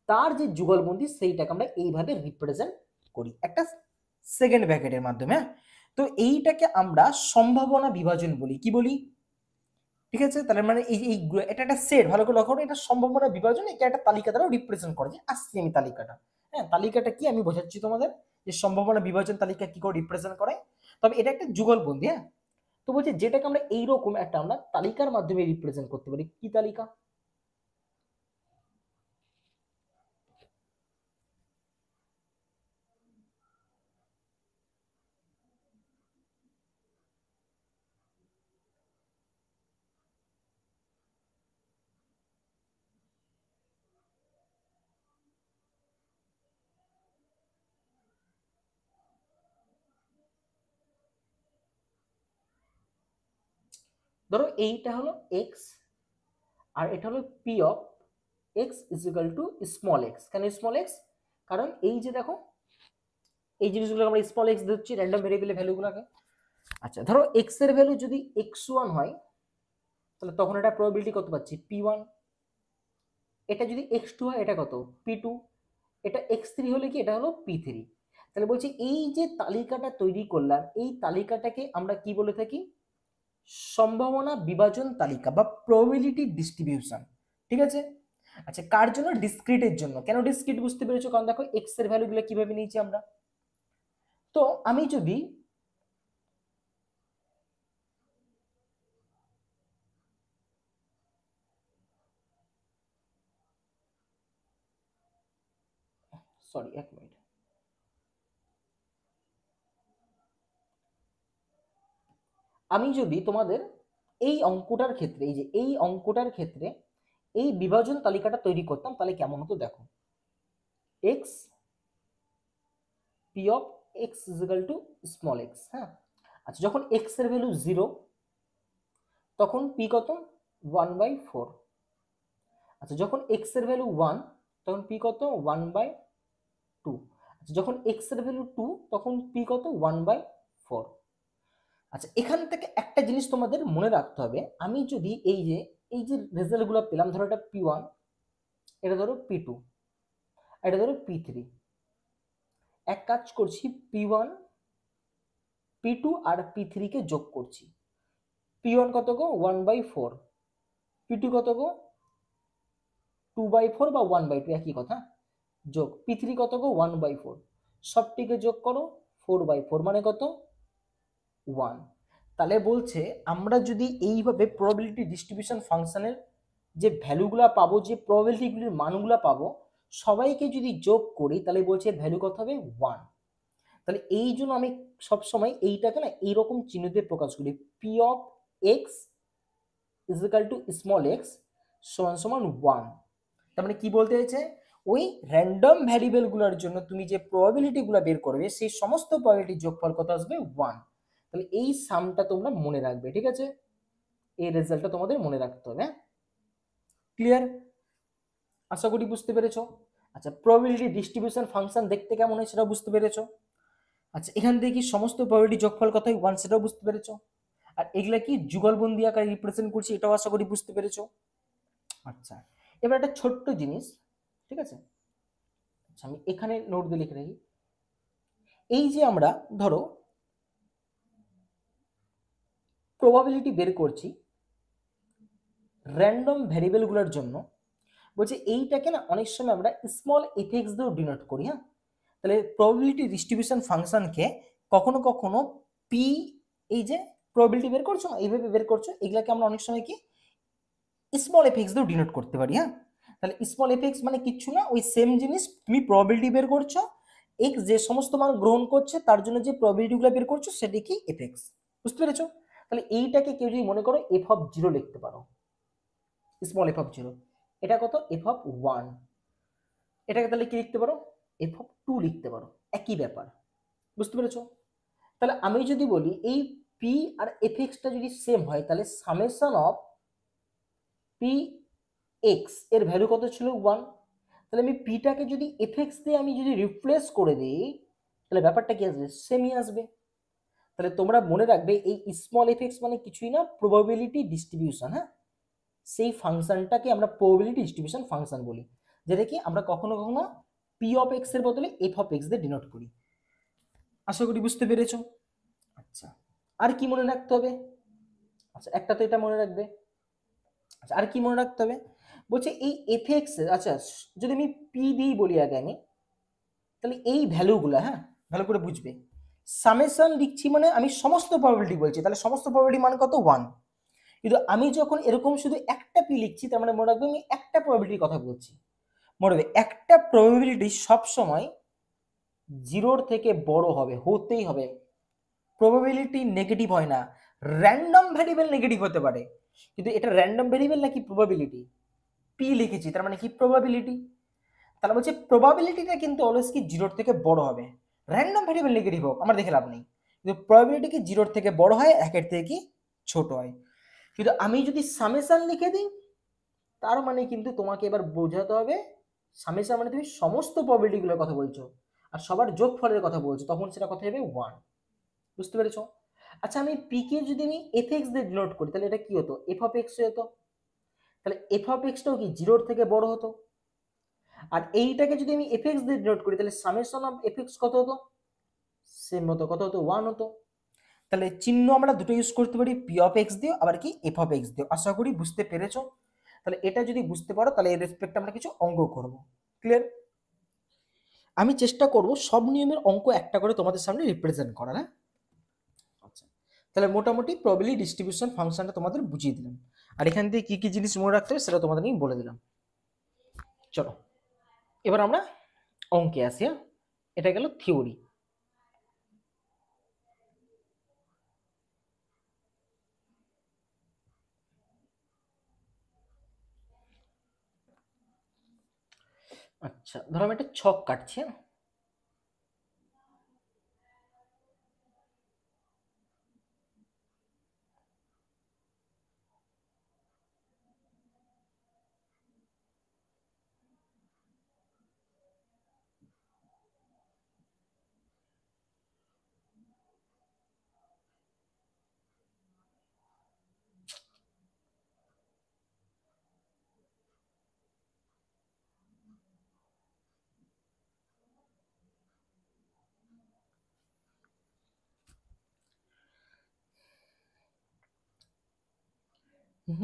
তার যে যুগলবন্দি, সেইটাকে আমরা এইভাবে রিপ্রেজেন্ট করি একটা সেকেন্ড ব্র্যাকেটের মাধ্যমে। তো এইটাকে আমরা সম্ভাবনা বিভাজন বলি। কি বলি? ঠিক আছে, তাহলে মানে এটা একটা সেট, ভালো করে লক্ষ্য করো, এটা সম্ভাবনা বিভাজন, এটা একটা তালিকা দ্বারা রিপ্রেজেন্ট করে। যে আসছি আমি তালিকাটা, হ্যাঁ, তালিকাটা কি আমি বোঝাচ্ছি তোমাদের, যে সম্ভাবনা বিভাজন তালিকা কি করে রিপ্রেজেন্ট করে। তবে এটা একটা যুগলবন্দি, হ্যাঁ। তো বলছি যেটাকে আমরা এইরকম একটা আমরা তালিকার মাধ্যমে রিপ্রেজেন্ট করতে পারি। কি তালিকা? ধরো এইটা হলো এক্স, আর এটা হলো P of x is equal to small x. কেন স্মল এক্স? কারণ এই যে দেখো, এই জিনিসগুলো আমরা স্মল এক্স দিচ্ছি র্যান্ডম ভেরিয়েবলের ভ্যালুগুলোকে। আচ্ছা, ধরো এক্স এর ভ্যালু যদি x1 হয়, তাহলে তখন এটা প্রবাবিলিটি কত পাচ্ছি, p1। এটা যদি x2 হয়, এটা কত, p2। এটা x3 হলে কি, এটা হলো p3। তাহলে বলছি এই যে তালিকাটা তৈরি করলাম, এই তালিকাটাকে আমরা কি বলে থাকি, সম্ভাবনা বিভাজন তালিকা বা প্রবাবিলিটি ডিস্ট্রিবিউশন। ঠিক আছে। আচ্ছা, কার জন্য? ডিসক্রিটের জন্য। কেন ডিসক্রিট বুঝতে পেরেছো? কারণ দেখো এক্স এর ভ্যালুগুলো কিভাবে নিয়েছি আমরা। তো আমি যদি সরি এক মিনিট, আমি যদি তোমাদের এই অঙ্কটার ক্ষেত্রে, এই যে এই অঙ্কটার ক্ষেত্রে এই বিভাজন তালিকাটা তৈরি করতাম, তাহলে কেমন হতো দেখো, x P of x is equal to small x, হ্যাঁ। আচ্ছা, যখন এক্স এর ভ্যালু 0, তখন পি কত, 1/4। আচ্ছা, যখন এক্স এর ভ্যালু 1, তখন পি কত, 1/2। আচ্ছা, যখন এক্স এর ভ্যালু 2, তখন পি কত, 1/4। আচ্ছা, এখান থেকে একটা জিনিস তোমাদের মনে রাখতে হবে, আমি যদি এই যে রেজাল্টগুলো পেলাম, ধরো এটা p1, এটা ধরো p2, এটা ধরো p3, এক কাজ করছি, p1 p2 আর p3 কে যোগ করছি। p1 কত গো, 1/4, p2 কত গো, 2/4 বা 1/2, একই কথা, যোগ p3 কত গো, 1/4, সবটিকে যোগ করো, 4/4 মানে কত, 1। তাহলে বলছে আমরা যদি এইভাবে প্রবাবিলিটি ডিস্ট্রিবিউশন ফাংশনের যে ভ্যালুগুলো পাবো, যে প্রবাবিলিটিগুলির মানগুলো পাবো, সবাইকে যদি যোগ করি, তাহলে বলছে ভ্যালু কত হবে, 1। তাহলে এই জন্য আমি সবসময় এইটাকে না এইরকম চিহ্ন দিয়ে প্রকাশ করি, P of x is equal to small x সমান সমান 1। তার মানে কি বলতে চাইছে, ওই র্যান্ডম ভ্যারিয়েবলগুলোর জন্য তুমি যে প্রবাবিলিটিগুলো বের করবে, সেই সমস্ত প্রবাবিলিটির যোগফল কত আসবে, 1। তাহলে এই সামটা তোমরা মনে রাখবে, ঠিক আছে? এই রেজাল্টটা তোমাদের মনে রাখতে হবে, হ্যাঁ। ক্লিয়ার? আশা করি বুঝতে পেরেছো। আচ্ছা, প্রবাবিলিটি ডিস্ট্রিবিউশন ফাংশন দেখতে কেমন হয় সেটাও বুঝতে পেরেছো। আচ্ছা, এখান থেকে কি সমস্ত প্রবাবিলিটি যোগফল কত হয়, 1, সেটাও বুঝতে পেরেছো। আর এগুলা কি যুগলবন্দি আকারে রিপ্রেজেন্ট করছি, এটাও আশা করি বুঝতে পেরেছো। আচ্ছা, এবার একটা ছোট্ট জিনিস, ঠিক আছে? আচ্ছা, আমি এখানে নোট দিয়ে লিখে রাখি। এই যে আমরা ধরো প্রবাবিলিটি বের করছি র্যান্ডম ভ্যারিয়েবলগুলোর জন্য, বলছে এইটাকে না অনেক সময় আমরা স্মল এফেক্টস দিয়েও ডিনোট করি, হ্যাঁ। তাহলে প্রবাবিলিটি ডিস্ট্রিবিউশন ফাংশনকে কখনো কখনো পি, এই যে প্রবাবিলিটি বের করছো না, এইভাবে বের করছো, এগুলাকে আমরা অনেক সময় কি স্মল এফেক্টস দিয়েও ডিনোট করতে পারি, হ্যাঁ। তাহলে স্মল এফেক্টস মানে কিচ্ছু না, ওই সেম জিনিস, তুমি প্রবাবিলিটি বের করছো, এক্স যে সমস্ত মান গ্রহণ করছে তার জন্য যে প্রবাবিলিটিগুলো বের করছো সেটা কি, এফেক্টস। বুঝতে পেরেছো? তাহলে এইটাকে কেউ যদি মনে করো এফ অফ জিরো লিখতে পারো, স্মল এফ অফ জিরো, এটা কত এফ অফ ওয়ান, এটাকে তাহলে কি লিখতে পারো এফ অফ টু লিখতে পারো, একই ব্যাপার। বুঝতে পেরেছো? তাহলে আমি যদি বলি এই পি আর এফ এক্সটা যদি সেম হয় তাহলে সামেশন অফ পি এক্স এর ভ্যালু কত ছিল ওয়ান, তাহলে আমি পিটাকে যদি এফ এক্স দিয়ে আমি যদি রিপ্লেস করে দিই তাহলে ব্যাপারটা কি আসবে, সেমই আসবে। তাহলে তোমরা মনে রাখবে এই স্মল এফ এক্স মানে কিছুই না, প্রবাবিলিটি ডিস্ট্রিবিউশন। হ্যাঁ, সেই ফাংশনটাকে আমরা প্রবাবিলিটি ডিস্ট্রিবিউশন ফাংশন বলি, যেটা কি আমরা কখনো কখনো পি অফ এক্স এর বদলে এফ অফ এক্স দিয়ে ডিনোট করি। আশা করি বুঝতে পেরেছো। আচ্ছা, আর কি মনে রাখতে হবে? আচ্ছা, একটা তো এটা মনে রাখবে। আচ্ছা, আর কি মনে রাখতে হবে বলছে এই এফ এক্স, আচ্ছা যদি আমি পি দিয়েই বলি আগে আমি, তাহলে এই ভ্যালুগুলো, হ্যাঁ ভালো করে বুঝবে, সামেশন লিখছি মানে আমি সমস্ত প্রবাবিলিটি বলছি, তাহলে সমস্ত প্রবাবিলিটি মান কত ওয়ান। কিন্তু আমি যখন এরকম শুধু একটা পি লিখছি তার মানে মনে রাখবে আমি একটা প্রবাবিলিটির কথা বলছি। মনে রাখবে একটা প্রবাবিলিটি সবসময় জিরোর থেকে বড় হবে, হতেই হবে। প্রবাবিলিটি নেগেটিভ হয় না, র্যান্ডম ভ্যারিয়েবল নেগেটিভ হতে পারে, কিন্তু এটা র্যান্ডম ভ্যারিয়েবল নাকি প্রবাবিলিটি, পি লিখেছি তার মানে কি প্রবাবিলিটি, তাহলে বলছে প্রবাবিলিটিটা কিন্তু অলওয়েজ কি জিরোর থেকে বড় হবে, র্যান্ডম ভ্যারিয়েবল নেগেটিভ হোক আমার দেখে লাভ নেই, কিন্তু প্রবাবিলিটি কি জিরোর থেকে বড় হয়, একের থেকে কি ছোট হয়। কিন্তু আমি যদি সামেশন লিখে দিই তার মানে কিন্তু তোমাকে এবার বোঝাতে হবে সামেশন মানে তুমি সমস্ত প্রবাবিলিটিগুলোর কথা বলছো আর সবার যোগফলের কথা বলছো, তখন সেটা কথা হবে ওয়ান। বুঝতে পেরেছো? আচ্ছা, আমি পি কে যদি আমি এফ এক্স দিয়ে ডিনোট করি তাহলে এটা কি হতো, এফ অফ এক্স হতো, তাহলে এফ অফ এক্সটাও কি জিরোর থেকে বড় হতো। আর এইটাকে যদি আমি এফ এক্স দিয়ে ডিনোট করি তাহলে সামেশন অফ এফ এক্স কত হতো, সেম হতো, কত হতো ওয়ান হতো। তাহলে চিহ্ন আমরা দুটো ইউজ করতে পারি, পি অফ এক্স দিও আবার কি এফ অফ এক্স দিও। আশা করি বুঝতে পেরেছো। তাহলে এটা যদি বুঝতে পারো তাহলে এর রেসপেক্টে আমরা কিছু অঙ্ক করব। ক্লিয়ার? আমি চেষ্টা করব সব নিয়মের অঙ্ক একটা করে তোমাদের সামনে রিপ্রেজেন্ট করার। হ্যাঁ, আচ্ছা, তাহলে মোটামুটি প্রবাবিলিটি ডিস্ট্রিবিউশন ফাংশনটা তোমাদের বুঝিয়ে দিলাম, আর এখান থেকে কি কি জিনিস মনে রাখতে হবে সেটা তোমাদের আমি বলে দিলাম। চলো এবার আমরা অঙ্কে আসি। হ্যাঁ, এটা গেল থিওরি। আচ্ছা, ধরো আমি একটা ছক কাটছি। হ্যাঁ,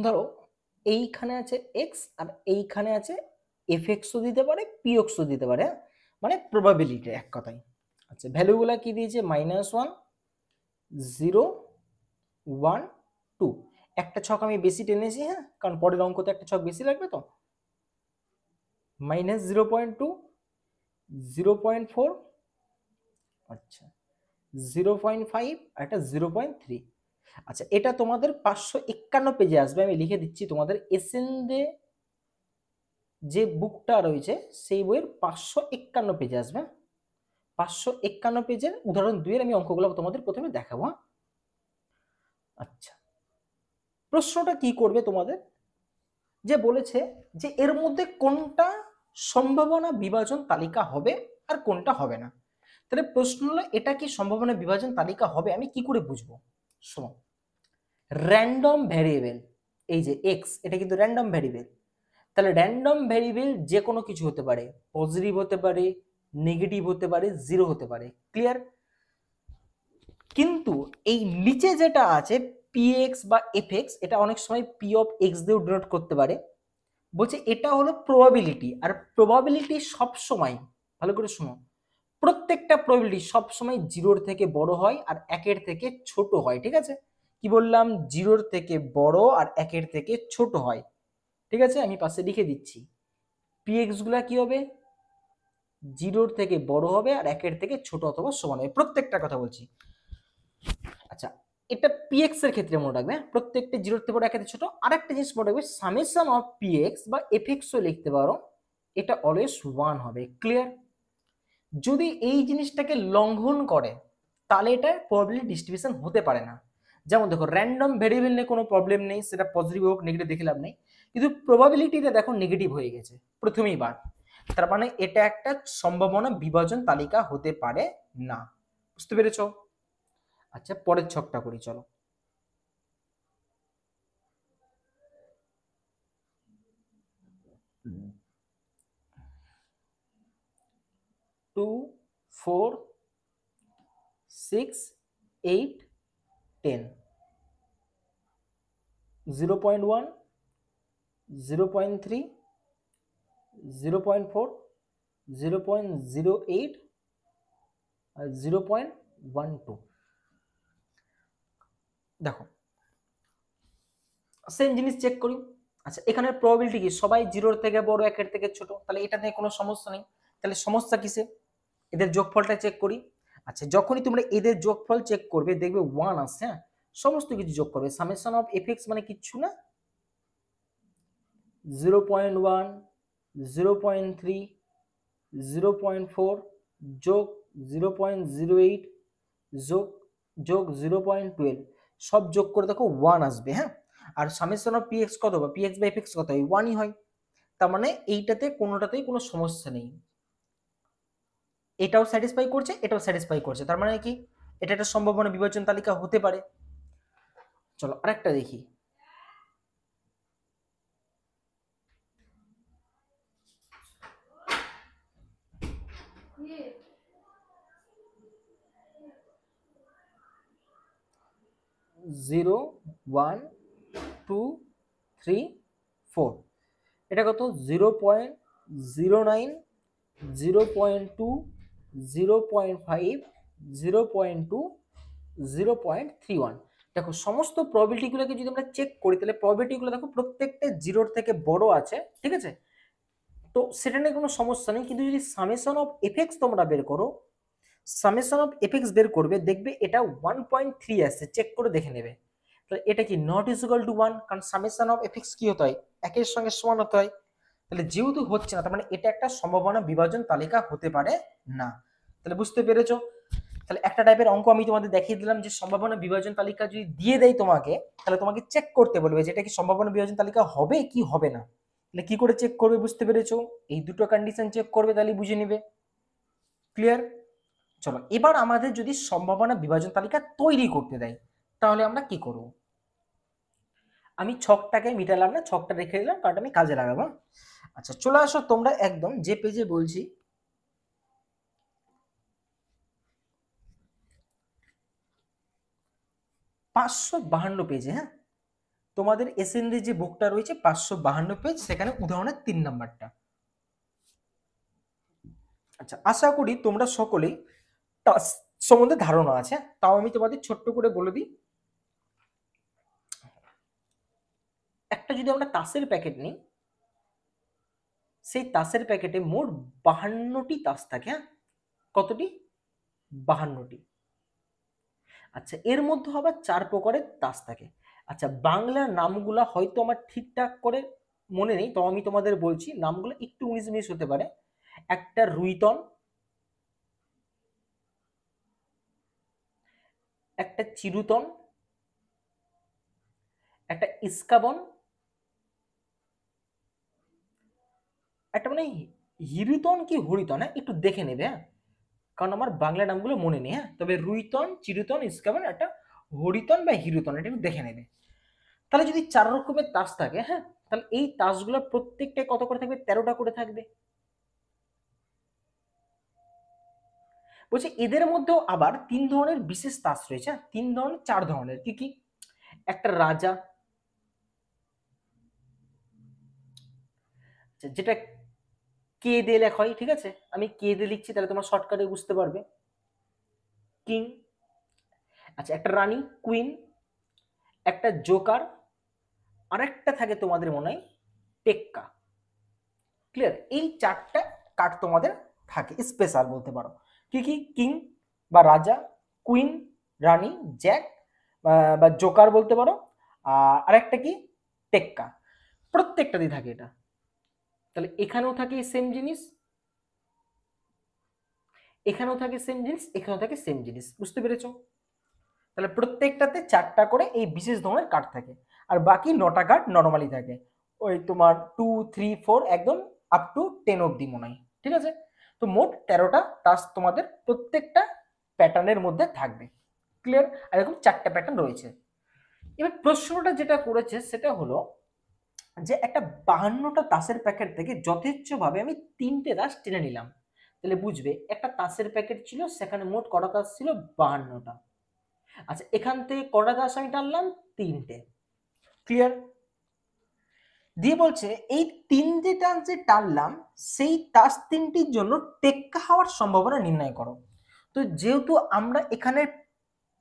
ধরো এইখানে আছে এক্স আর এইখানে আছে এফ এক্সও দিতে পারে পি এক্সও দিতে পারে। হ্যাঁ, মানে প্রবাবিলিটি এক কথায়। আচ্ছা, ভ্যালুগুলা কি দিয়েছে, minus one, zero, one, two. একটা ছক আমি বেশি টেনেছি, হ্যাঁ কারণ পরের অঙ্কতে একটা ছক বেশি লাগবে, তো মাইনাস 0.2, 0.4, আচ্ছা 0.5 আর একটা 0.3। আচ্ছা, এটা তোমাদের 551 পেজে আসবে, আমি লিখে দিচ্ছি তোমাদের এসেন্ডে যে বুকটা রয়েছে সেই বইয়ের 551 পেজে আসবে। 551 পেজের উদাহরণ 2 এর আমি অঙ্কগুলো তোমাদের প্রথমে দেখাবো। আচ্ছা, প্রশ্নটা কি করবে তোমাদের, যে বলেছে যে এর মধ্যে কোনটা সম্ভাবনা বিভাজন তালিকা হবে আর কোনটা হবে না। তাহলে প্রশ্ন হলো এটা কি সম্ভাবনা বিভাজন তালিকা হবে, আমি কি করে বুঝবো? শোনো, র্যান্ডম ভ্যারিয়েবল, এই যে এক্স এটা কিন্তু র্যান্ডম ভ্যারিয়েবল, তাহলে র্যান্ডম ভ্যারিয়েবল যে কোনো কিছু হতে পারে, পজিটিভ হতে পারে, নেগেটিভ হতে পারে, জিরো হতে পারে। ক্লিয়ার? কিন্তু এই নিচে যেটা আছে পি এক্স বা এফ এক্স, এটা অনেক সময় পি অফ এক্স দিয়েও ডিনোট করতে পারে। বলছে এটা হলো প্রবাবিলিটি, আর প্রবাবিলিটি সব সময়, ভালো করে শুনো, প্রত্যেকটা প্রবাবিলিটি সব সময় জিরোর থেকে বড় হয় আর একের থেকে ছোট হয়। ঠিক আছে? কি বললাম, জিরোর থেকে বড় আর একের থেকে ছোট হয়। ঠিক আছে, আমি পাশে লিখে দিচ্ছি, পি এক্স গুলা কি হবে, জিরোর থেকে বড় হবে আর একের থেকে ছোট অথবা সমান হবে, প্রত্যেকটা কথা বলছি। আচ্ছা, এটা পিএক্স এর ক্ষেত্রে মনে রাখবে, প্রত্যেকটা জিরোর থেকে বড় একের ছোট। আর একটা জিনিস মনে রাখবে, সামেশন অফ পিএক্স বা এফএক্সও লিখতে পারো, এটা অলওয়েজ 1 হবে। ক্লিয়ার? যদি এই জিনিসটাকে লঙ্ঘন করে তাহলে এটা প্রবাবিলিটি ডিস্ট্রিবিউশন হতে পারে না। যেমন দেখো র্যান্ডম ভেরিয়েবল নিয়ে কোনো প্রবলেম নেই, সেটা পজিটিভ হোক নেগেটিভ দেখে লাভ নেই, কিন্তু প্রবাবিলিটিটা দেখো নেগেটিভ হয়ে গেছে প্রথমেই বার, তার মানে এটা একটা সম্ভাবনা বিভাজন তালিকা হতে পারে না। বুঝতে পেরেছো? আচ্ছা পরের ছকটা করি চলো। টু 4 6 8 10 0.1 0.3 0.4 0.08 আর 0.12। দেখো সেম জিনিস চেক করি। আচ্ছা এখানে প্রবাবিলিটি কি, সবাই জিরোর থেকে বড় একের থেকে ছোট, তাহলে এটা নিয়ে কোনো সমস্যা নেই। তাহলে সমস্যা কিসে? এদের যোগফলটা চেক করি। আচ্ছা যখনই তোমরা এদের যোগফল চেক করবে দেখবে 1 আসছে। হ্যাঁ সমস্ত কিছু যোগ করবে, সামেশন অফ এফএক্স মানে কিচ্ছু না, 0.1 0.3 0.4 যোগ 0.08 যোগ যোগ 0.12 সব যোগ করে দেখো 1 আসবে। হ্যাঁ আর সামেশন অফ পিএক্স কত হবে, পিএক্স বাই এফএক্স কত হয়, 1ই হয়। তার মানে এইটাতে কোনোটাতেই কোনো সমস্যা নেই, এটাও স্যাটিসফাই করছে এটাও স্যাটিসফাই করছে, তার মানে কি এটা একটা সম্ভাবনা বিভাজন তালিকা হতে পারে। চলো আরেকটা দেখি। জিরো 1 2 3 4 এটা কত, 0.09 0.2 0.5 0.2 0.31। দেখো সমস্ত প্রবাবিলিটিগুলোকে যদি আমরা চেক করি তাহলে প্রবাবিলিটিগুলো দেখো প্রত্যেকটা জিরোর থেকে বড় আছে, ঠিক আছে, তো সেটা নিয়ে কোনো সমস্যা নেই। কিন্তু যদি সামেশন অফ এফএক্স তোমরা বের করো, সামেশন অফ এফএক্স বের করবে দেখবে এটা 1.3 আসছে, চেক করে দেখে নেবে। তাহলে এটা কি নট ইকুয়াল টু 1, কারণ সামেশন অফ এফএক্স কি হতে হয়, একের সঙ্গে সমান হতে হয়। তাহলে যেহেতু হচ্ছে না তার মানে এটা একটা সম্ভাবনা বিভাজন তালিকা হতে পারে না। তাহলে বুঝতে পেরেছো? তাহলে একটা টাইপের অঙ্ক আমি তোমাদের দেখিয়ে দিলাম যে সম্ভাবনা বিভাজন তালিকা যদি দিয়ে দেয় তোমাকে, তাহলে তোমাকে চেক করতে বলবে যে এটা কি সম্ভাবনা বিভাজন তালিকা হবে কি হবে না। তাহলে কি করে চেক করবে, বুঝতে পেরেছো? এই দুটো কন্ডিশন চেক করবে তাহলে বুঝে নিবে। ক্লিয়ার? চলো এবার আমাদের যদি সম্ভাবনা বিভাজন তালিকা তৈরি করতে দেয় তাহলে আমরা কি করব। আমি ছকটাকে মিটালাম না, ছকটা রেখে দিলাম কারণ আমি কাজে লাগাবো। আচ্ছা চলে আসো তোমরা একদম যে পেজে বলছি, 552 পেজে। হ্যাঁ তোমাদের এসএনডি যে বুকটা রয়েছে 552 পেজ, সেখানে উদাহরণের 3 নাম্বারটা। আচ্ছা আশা করি তোমরা সকলেই টাস সম্বন্ধে ধারণা আছে, তাও আমি তোমাদের ছোট্ট করে বলে দিই। একটা যদি আমরা তাসের প্যাকেট নিই, সেই তাসের প্যাকেটে মোট 52টি তাস থাকে। হ্যাঁ কতটি, 52টি। আচ্ছা এর মধ্যে আবার 4 প্রকারের তাস থাকে। আচ্ছা বাংলার নামগুলা হয়তো আমার ঠিকঠাক করে মনে নেই, তো আমি তোমাদের বলছি নামগুলো একটু 19 হতে পারে। একটা রুইতন, একটা চিরুতন, একটা ইস্কাবন, একটা মানে হিরুতন কি হরিতন, হ্যাঁ একটু দেখে নেবে। হ্যাঁ কারণ আমার বাংলা নামগুলো মনে নেই। হ্যাঁ তবে রুইতন চিরুতন ইস্কাবন একটা হরিতন বা হিরুতন, এটা একটু দেখে নেবে। তাহলে যদি 4 রকমের তাস থাকে, হ্যাঁ তাহলে এই তাসগুলো প্রত্যেকটাই কত করে থাকবে, 13টা করে থাকবে। বলছে এদের মধ্যেও আবার 3 ধরনের বিশেষ তাস রয়েছে, 3 ধরনের 4 ধরনের, কি কি? একটা রাজা, যেটা কে দিয়ে লেখা হয়, ঠিক আছে আমি কে দিয়ে লিখছি তাহলে তোমার শর্টকাটে বুঝতে পারবে, কিং। আচ্ছা একটা রানী কুইন, একটা জোকার, আর একটা থাকে তোমাদের মনে হয় টেক্কা। ক্লিয়ার? এই 4টা কার্ড তোমাদের থাকে স্পেশাল বলতে পারো। কি কি? কিং বা রাজা, কুইন রানী, জ্যাক বা জোকার বলতে পারো, আর আরেকটা কি টেক্কা, প্রত্যেকটাতেই থাকে এটা। তাহলে এখানেও থাকে সেম জিনিস, এখানেও থাকে সেম জিনিস, এখানেও থাকে সেম জিনিস, বুঝতে পেরেছো? তাহলে প্রত্যেকটাতে 4টা করে এই বিশেষ ধরনের কার্ড থাকে, আর বাকি 9টা কার্ড নর্মালি থাকে, ওই তোমার 2 3 4 একদম আপ টু 10 অব্দি মনে হয়, ঠিক আছে? তো মোট 13টা টাস্ক তোমাদের প্রত্যেকটা প্যাটার্নের মধ্যে থাকবে, ক্লিয়ার? আর এরকম 4টা প্যাটার্ন রয়েছে। এবার প্রশ্নটা যেটা করেছে সেটা হলো যে একটা 52টা তাসের প্যাকেট থেকে যথেচ্ছভাবে আমি 3টে তাস টেনে নিলাম, তাহলে বুঝবে একটা তাসের প্যাকেট ছিল, সেখানে মোট কটা তাস ছিল? 52টা। আচ্ছা, এখান থেকে কটা তাস আমি টানলাম? 3টে, ক্লিয়ার? দিয়ে বলছে এই 3টে তাস যে টানলাম সেই তাস 3টির জন্য টেক্কা হওয়ার সম্ভাবনা নির্ণয় করো। তো যেহেতু আমরা এখানে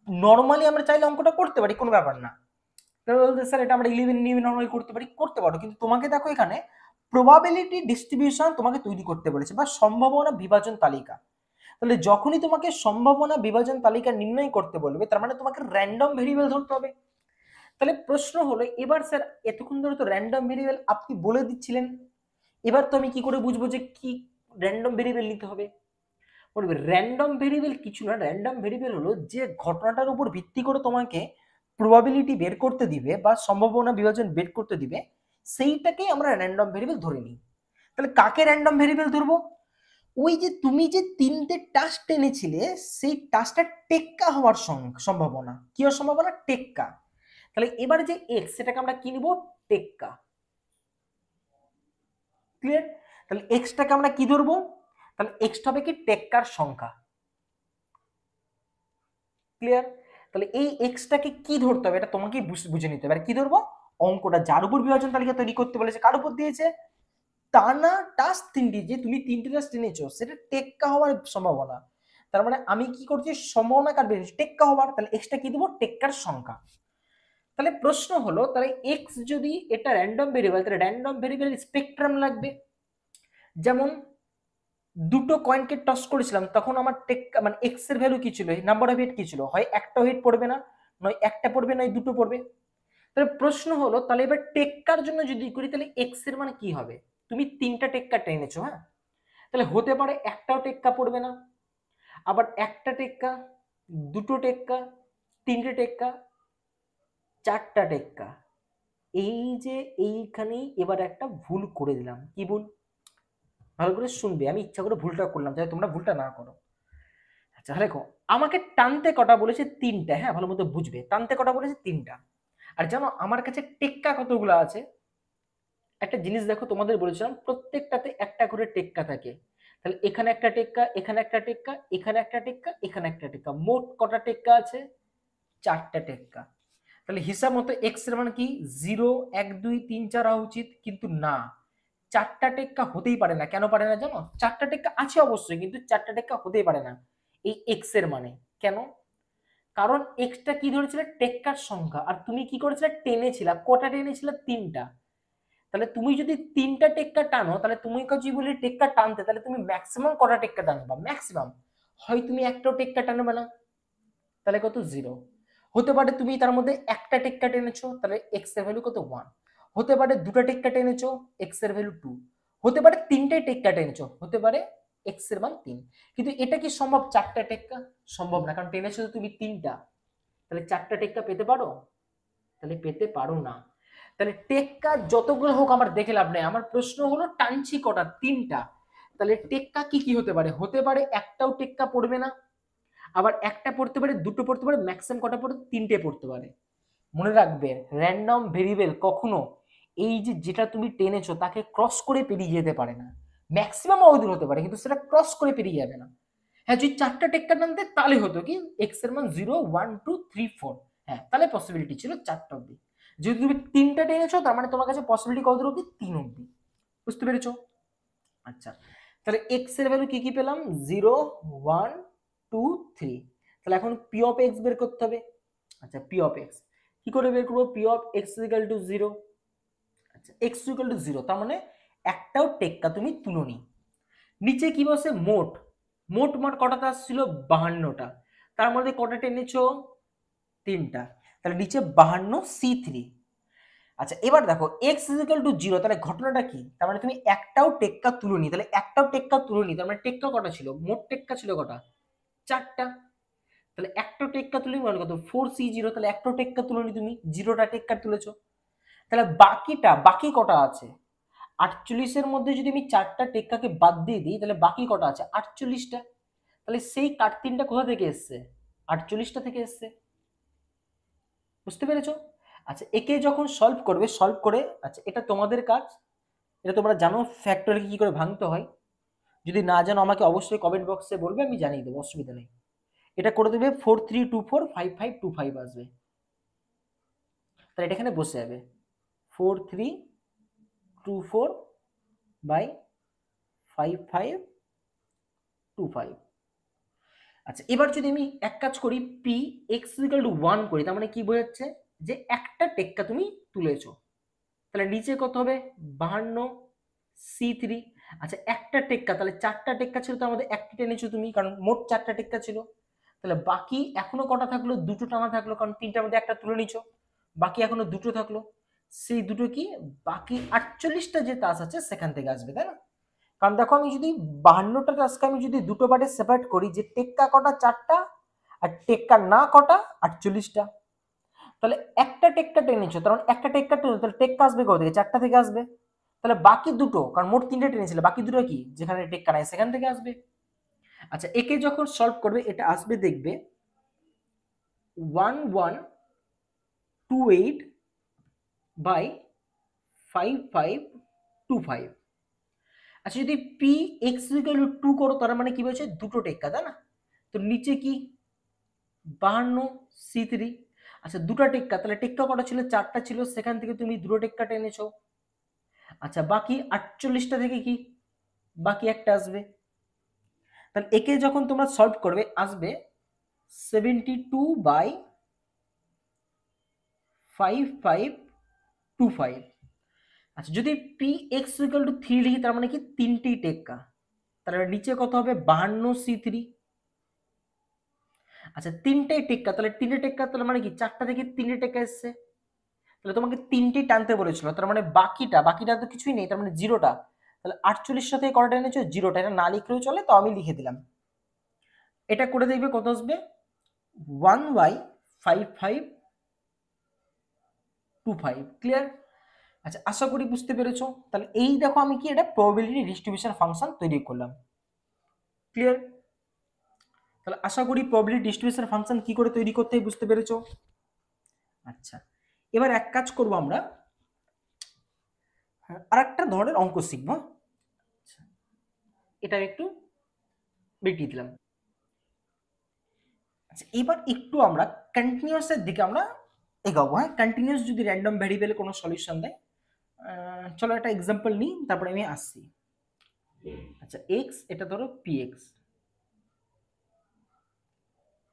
নর্মালি আমরা চাইলে অঙ্কটা করতে পারি, কোনো ব্যাপার না, বলতে স্যার এটা আমরা 11 নর্মালি করতে পারি, করতে পারো, কিন্তু তোমাকে দেখো এখানে প্রবাবিলিটি ডিস্ট্রিবিউশন তোমাকে তৈরি করতে বলেছে, বা সম্ভাবনা বিভাজন তালিকা। তাহলে যখনই তোমাকে সম্ভাবনা বিভাজন তালিকা নির্ণয় করতে বলবে, তার মানে তোমাকে র্যান্ডম ভেরিয়েবল ধরতে হবে। তাহলে প্রশ্ন হলো এবার স্যার এতক্ষণ ধরে তো র্যান্ডম ভেরিয়েবল আপনি বলে দিচ্ছিলেন, এবার তো আমি কি করে বুঝবো যে কি র্যান্ডম ভেরিয়েবল নিতে হবে? বলবে র্যান্ডম ভেরিয়েবল কিছু না, র্যান্ডম ভেরিয়েবল হলো যে ঘটনাটার উপর ভিত্তি করে তোমাকে প্রবাবিলিটি বের করতে দিবে বা সম্ভাবনা বিভাজন বের করতে দিবে, সেইটাকেই আমরা র্যান্ডম ভেরিয়েবল ধরে নিই। তাহলে কাকে র্যান্ডম ভেরিয়েবল ধরবো? ওই যে তুমি যে 3টে টাস্ক টেনেছিলে সেই টাস্কটা টেক্কা হওয়ার সম্ভাবনা, কি হওয়ার সম্ভাবনা? টেক্কা। তাহলে এবার যে এক্স, সেটাকে আমরা কি নিব? টেক্কা, ক্লিয়ার? তাহলে এক্সটাকে আমরা কি ধরবো? তাহলে এক্সটা হবে কি? টেক্কার সংখ্যা, ক্লিয়ার? তাহলে এই এক্সটাকে কি ধরতে হবে এটা তোমাকে বুঝে নিতে হবে। আর কি ধরবো? অঙ্কটা যার উপর বিভাজন তালিকা তৈরি করতে বলেছে, কার উপর দিয়েছে? টানা টাস্ক 3টি, যে তুমি 3টে টাস্ক টেনেছো সেটা টেক্কা হওয়ার সম্ভাবনা। তার মানে আমি কি করছি? সম্ভাবনা কার বেশি? টেক্কা হওয়ার। তাহলে এক্সটা কি দেবো? টেক্কার সংখ্যা। তাহলে প্রশ্ন হলো তাহলে এক্স যদি এটা র্যান্ডম ভেরিয়েবল, তাহলে র্যান্ডম ভেরিয়েবল স্পেকট্রাম লাগবে। যেমন দুটো কয়েনকে টস করেছিলাম, তখন আমার টেক্কা মানে এক্স এর ভ্যালু কি ছিল? নাম্বার অফ হেড কি ছিল? হয় একটা হেড পড়বে না, নয় একটা পড়বে, নয় দুটো পড়বে। তাহলে প্রশ্ন হলো তাহলে এবার টেক্কার জন্য যদি করি তাহলে এক্স এর মানে কি হবে? তুমি 3টা টেক্কা টেনেছো, হ্যাঁ, তাহলে হতে পারে একটাও টেক্কা পড়বে না, আবার একটা টেক্কা, দুটো টেক্কা, 3টে টেক্কা, 4টা টেক্কা। এই যে এইখানেই এবার একটা ভুল করে দিলাম। কি ভুল? ভালো করে শুনবে, আমি ইচ্ছা করে ভুলটা করলাম যাতে তোমরা ভুলটা না করো। আচ্ছা দেখো, আমাকে টানতে কটা বলেছে? 3টা, হ্যাঁ, ভালো মতো বুঝবে, টানতে কটা বলেছে? 3টা। আর জানো আমার কাছে টেক্কা কতগুলো আছে? একটা জিনিস দেখো, তোমাদের বলেছিলাম প্রত্যেকটাতে একটা করে টেক্কা থাকে, তাহলে এখানে একটা টেক্কা, এখানে একটা টেক্কা, এখানে একটা টেক্কা, এখানে একটা টেক্কা, মোট কটা টেক্কা আছে? 4টা টেক্কা। তাহলে হিসাব মতো এক্স এর মান কি? 0 1 2 3 4 হওয়া উচিত, কিন্তু না, 4টা টেক্কা হতেই পারে না। কেন পারে না জানো? 4টা টেক্কা আছে অবশ্যই, কিন্তু 4টা টেক্কা হতেই পারে না এই এক্স এর মানে। কেন? কারণ এক্সটা কি ধরেছিল? টেক্কার সংখ্যা, আর তুমি কি করেছিলে? টেনেছিলা। কটা টেনেছিলে? 3টা। তাহলে তুমি যদি 3টা টেক্কা টানো, তাহলে তুমি যদি বলি টেক্কা টানতে, তাহলে তুমি ম্যাক্সিমাম কটা টেক্কা টানবা? ম্যাক্সিমাম হয় তুমি একটাও টেক্কা টানবে না, তাহলে কত? 0। হতে পারে তুমি তার মধ্যে একটা টেক্কা টেনেছো, তাহলে এক্স এর ভ্যালু কত? 1। হতে পারে দুটো টেক্কা টেনেছো, এক্স এর ভ্যালু 2। হতে পারে 3টে টেক্কা টেনেছো, হতে পারে এক্স এর মান 3। কিন্তু এটা কি সম্ভব 4টা টেক্কা? সম্ভব না, কারণ টেনেছো তো তুমি 3টা। তাহলে 4টা টেক্কা পেতে পারো? তাহলে পেতে পারো না। তাহলে টেক্কা যতগুলো হোক আমার দেখে লাভ নেই, আমার প্রশ্ন হলো টানছি কটা? 3টা। তাহলে টেক্কা কি কি হতে পারে? হতে পারে একটাও টেক্কা পড়বে না, আবার একটা পড়তে পারে, দুটো পড়তে পারে, ম্যাক্সিমাম কটা পড়ে? 3টে পড়তে পারে। মনে রাখবে র্যান্ডম ভেরিয়েবল কখনো এই যে যেটা তুমি টেনেছো তাকে ক্রস করে পেরিয়ে যেতে পারে না। ম্যাক্সিমাম অদূর হতে পারে, কিন্তু সেটা ক্রস করে পেরিয়ে যাবে না। হ্যাঁ, যদি 4টা টেক্কা টানতে তাহলে হতো কি এক্স এর মান 0 1 2 3 4, হ্যাঁ, তাহলে পসিবিলিটি ছিল 4টা অব্দি। যদি তুমি 3টা টেনেছো তার মানে তোমার কাছে পসিবিলিটি কত অব্দি? 3 অব্দি। বুঝতে পেরেছো? আচ্ছা, তাহলে এক্স এর ভ্যালু কি কি পেলাম? 0 1 2 3। তাহলে এখন পি অফ এক্স বের করতে হবে। আচ্ছা, পি অফ এক্স কি করে বের করবো? P of x equal to 0। আচ্ছা, এক্স ইকুয়াল টু 0 তার মানে একটাও টেক্কা তুমি তুলোনি। নিচে কি বসে? মোট। মোট মোট কটাতে আসছিল? 52টা। তার মধ্যে কটা টেনেছো? 3টা। তাহলে নিচে 52C3। আচ্ছা এবার দেখো x ইকুয়াল টু 0, তাহলে ঘটনাটা কি? তার মানে তুমি একটাও টেক্কা তুলোনি, তাহলে একটাও টেক্কা তুলোনি, তার মানে টেক্কা কটা ছিল? মোট টেক্কা ছিল কটা? 4টা। তাহলে একটা টেক্কা তুলি মানে কত? 4C0। তাহলে একটাও টেক্কা তুলোনি তুমি, 0টা টেক্কা তুলেছো। তাহলে বাকি কটা আছে? 48-এর মধ্যে যদি আমি 4টা টেক্কাকে বাদ দিয়ে দিই তাহলে বাকি কটা আছে? 48টা। তাহলে সেই কাটতিনটা কোথা থেকে এসছে? 48টা থেকে এসছে। বুঝতে পেরেছো? আচ্ছা একে যখন সলভ করবে, সলভ করে, আচ্ছা এটা তোমাদের কাজ, এটা তোমরা জানো ফ্যাক্টরিয়ালকে কি করে ভাঙতে হয়। যদি না জানো আমাকে অবশ্যই কমেন্ট বক্সে বলবে, আমি জানিয়ে দেবো, অসুবিধা নেই। এটা করে দেবে 43245525 আসবে। তাহলে এটা এখানে বসে যাবে 4324/5525। আচ্ছা এবার যদি আমি এক কাজ করি, পি এক্স ইকুয়াল টু 1 করি, তার মানে কি বোঝাচ্ছে? যে একটা টেক্কা তুমি তুলেছো। তাহলে নিচে কত হবে? 52C3। আচ্ছা একটা টেক্কা, তাহলে 4টা টেক্কা ছিল, তো আমাদের একটা টেনেছো তুমি, কারণ মোট 4টা টেক্কা ছিল। তাহলে বাকি এখনো কটা থাকলো? দুটো টানা থাকলো, কারণ 3টার মধ্যে একটা তুলে নিছো। বাকি এখনো দুটো থাকলো। সেই দুটো কি? বাকি 48টা যে তাস আছে সেখান থেকে আসবে, তাই না? কারণ দেখো আমি যদি 52টা টাস্কে আমি যদি দুটো পার্টে সেপারেট করি, যে টেক্কা কটা? 4টা। আর টেক্কা না কটা? 48টা। তাহলে একটা টেক্কা টেনেছো, কারণ একটা টেক্কা টেনে, তাহলে টেক্কা আসবে কোথা থেকে? 4টা থেকে আসবে। তাহলে বাকি দুটো, কারণ মোট 3টে টেনেছিল, বাকি দুটো কি? যেখানে টেক্কা নাই সেখান থেকে আসবে। আচ্ছা একে যখন সলভ করবে এটা আসবে, দেখবে 1128/5525। আচ্ছা যদি পি এক্স ইকুয়াল টু 2 করো, তার মানে কি বলছে? দুটো টেক্কা, তাই না? তো নিচে কি? 52C3। আচ্ছা দুটো টেক্কা, তাহলে টেক্কা কটা ছিল? 4টা ছিল, সেখান থেকে তুমি দুটো টেক্কা টেনেছো। আচ্ছা বাকি 48টা থেকে কি? বাকি একটা আসবে। তাহলে একে যখন তোমরা সলভ করবে আসবে 72/5525। আচ্ছা যদি পি এক্স ইকুয়াল টু 3 লিখি, তার মানে কি? তিনটি টেক্কা। তাহলে নিচে কত হবে? 52C3। আচ্ছা তিনটাই টেক্কা, তাহলে তিনটে টেক্কা, তাহলে মানে কি? 4টা থেকে 3টে টেক্কা এসছে। তাহলে তোমাকে 3টি টানতে বলেছিল, তার মানে বাকিটা তো কিছুই নেই, তার মানে 0টা। তাহলে 48 সাথে কটা এনেছো? 0টা। এটা না লিখলেও চলে, তো আমি লিখে দিলাম। এটা করে দেখবে কত আসবে? 1/5525। ক্লিয়ার? আচ্ছা আশা করি বুঝতে পেরেছো। তাহলে এই দেখো আমি কি, এটা প্রবাবিলিটি ডিস্ট্রিবিউশন ফাংশন তৈরি করলাম। ক্লিয়ার? তাহলে আশা করি প্রবাবিলিটি ডিস্ট্রিবিউশন ফাংশন কি করে তৈরি করতে হয় বুঝতে পেরেছো। আচ্ছা এবার এক কাজ করব, আমরা আরেকটা ধরনের অঙ্ক শিখবো। আচ্ছা, এটা একটু মিটিয়ে দিলাম। আচ্ছা এবার একটু আমরা কন্টিনিউয়াসের দিকে আমরা এগাবো। হ্যাঁ, কন্টিনিউয়াস যদি র্যান্ডম ভ্যারিয়েবলে কোনো সলিউশন দেয়, চলো একটা এক্সাম্পল নিই, তারপরে আমি আসছি। আচ্ছা এক্স, এটা ধরো পি এক্স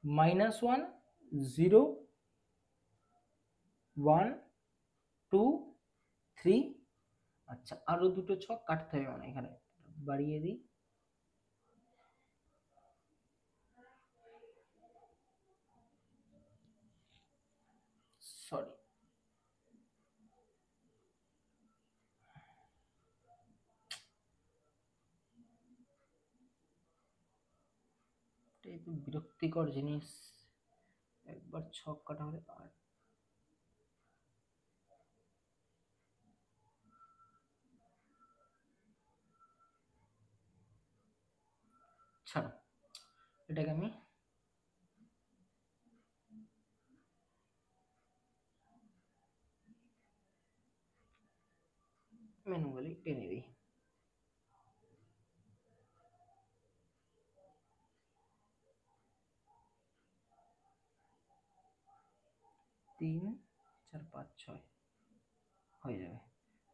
-1 0 1 2 3। আচ্ছা আরো দুটো ছক কাটতে হবে, মানে এখানে বাড়িয়ে দিই। সরি, এটা একটু বিরক্তিকর জিনিস, একবার ছক কাটা হলে আর ছাড়ো, এটাকে আমি ম্যানুয়ালি টেনে দিই। তিন 4 5 6 হয়ে যাবে।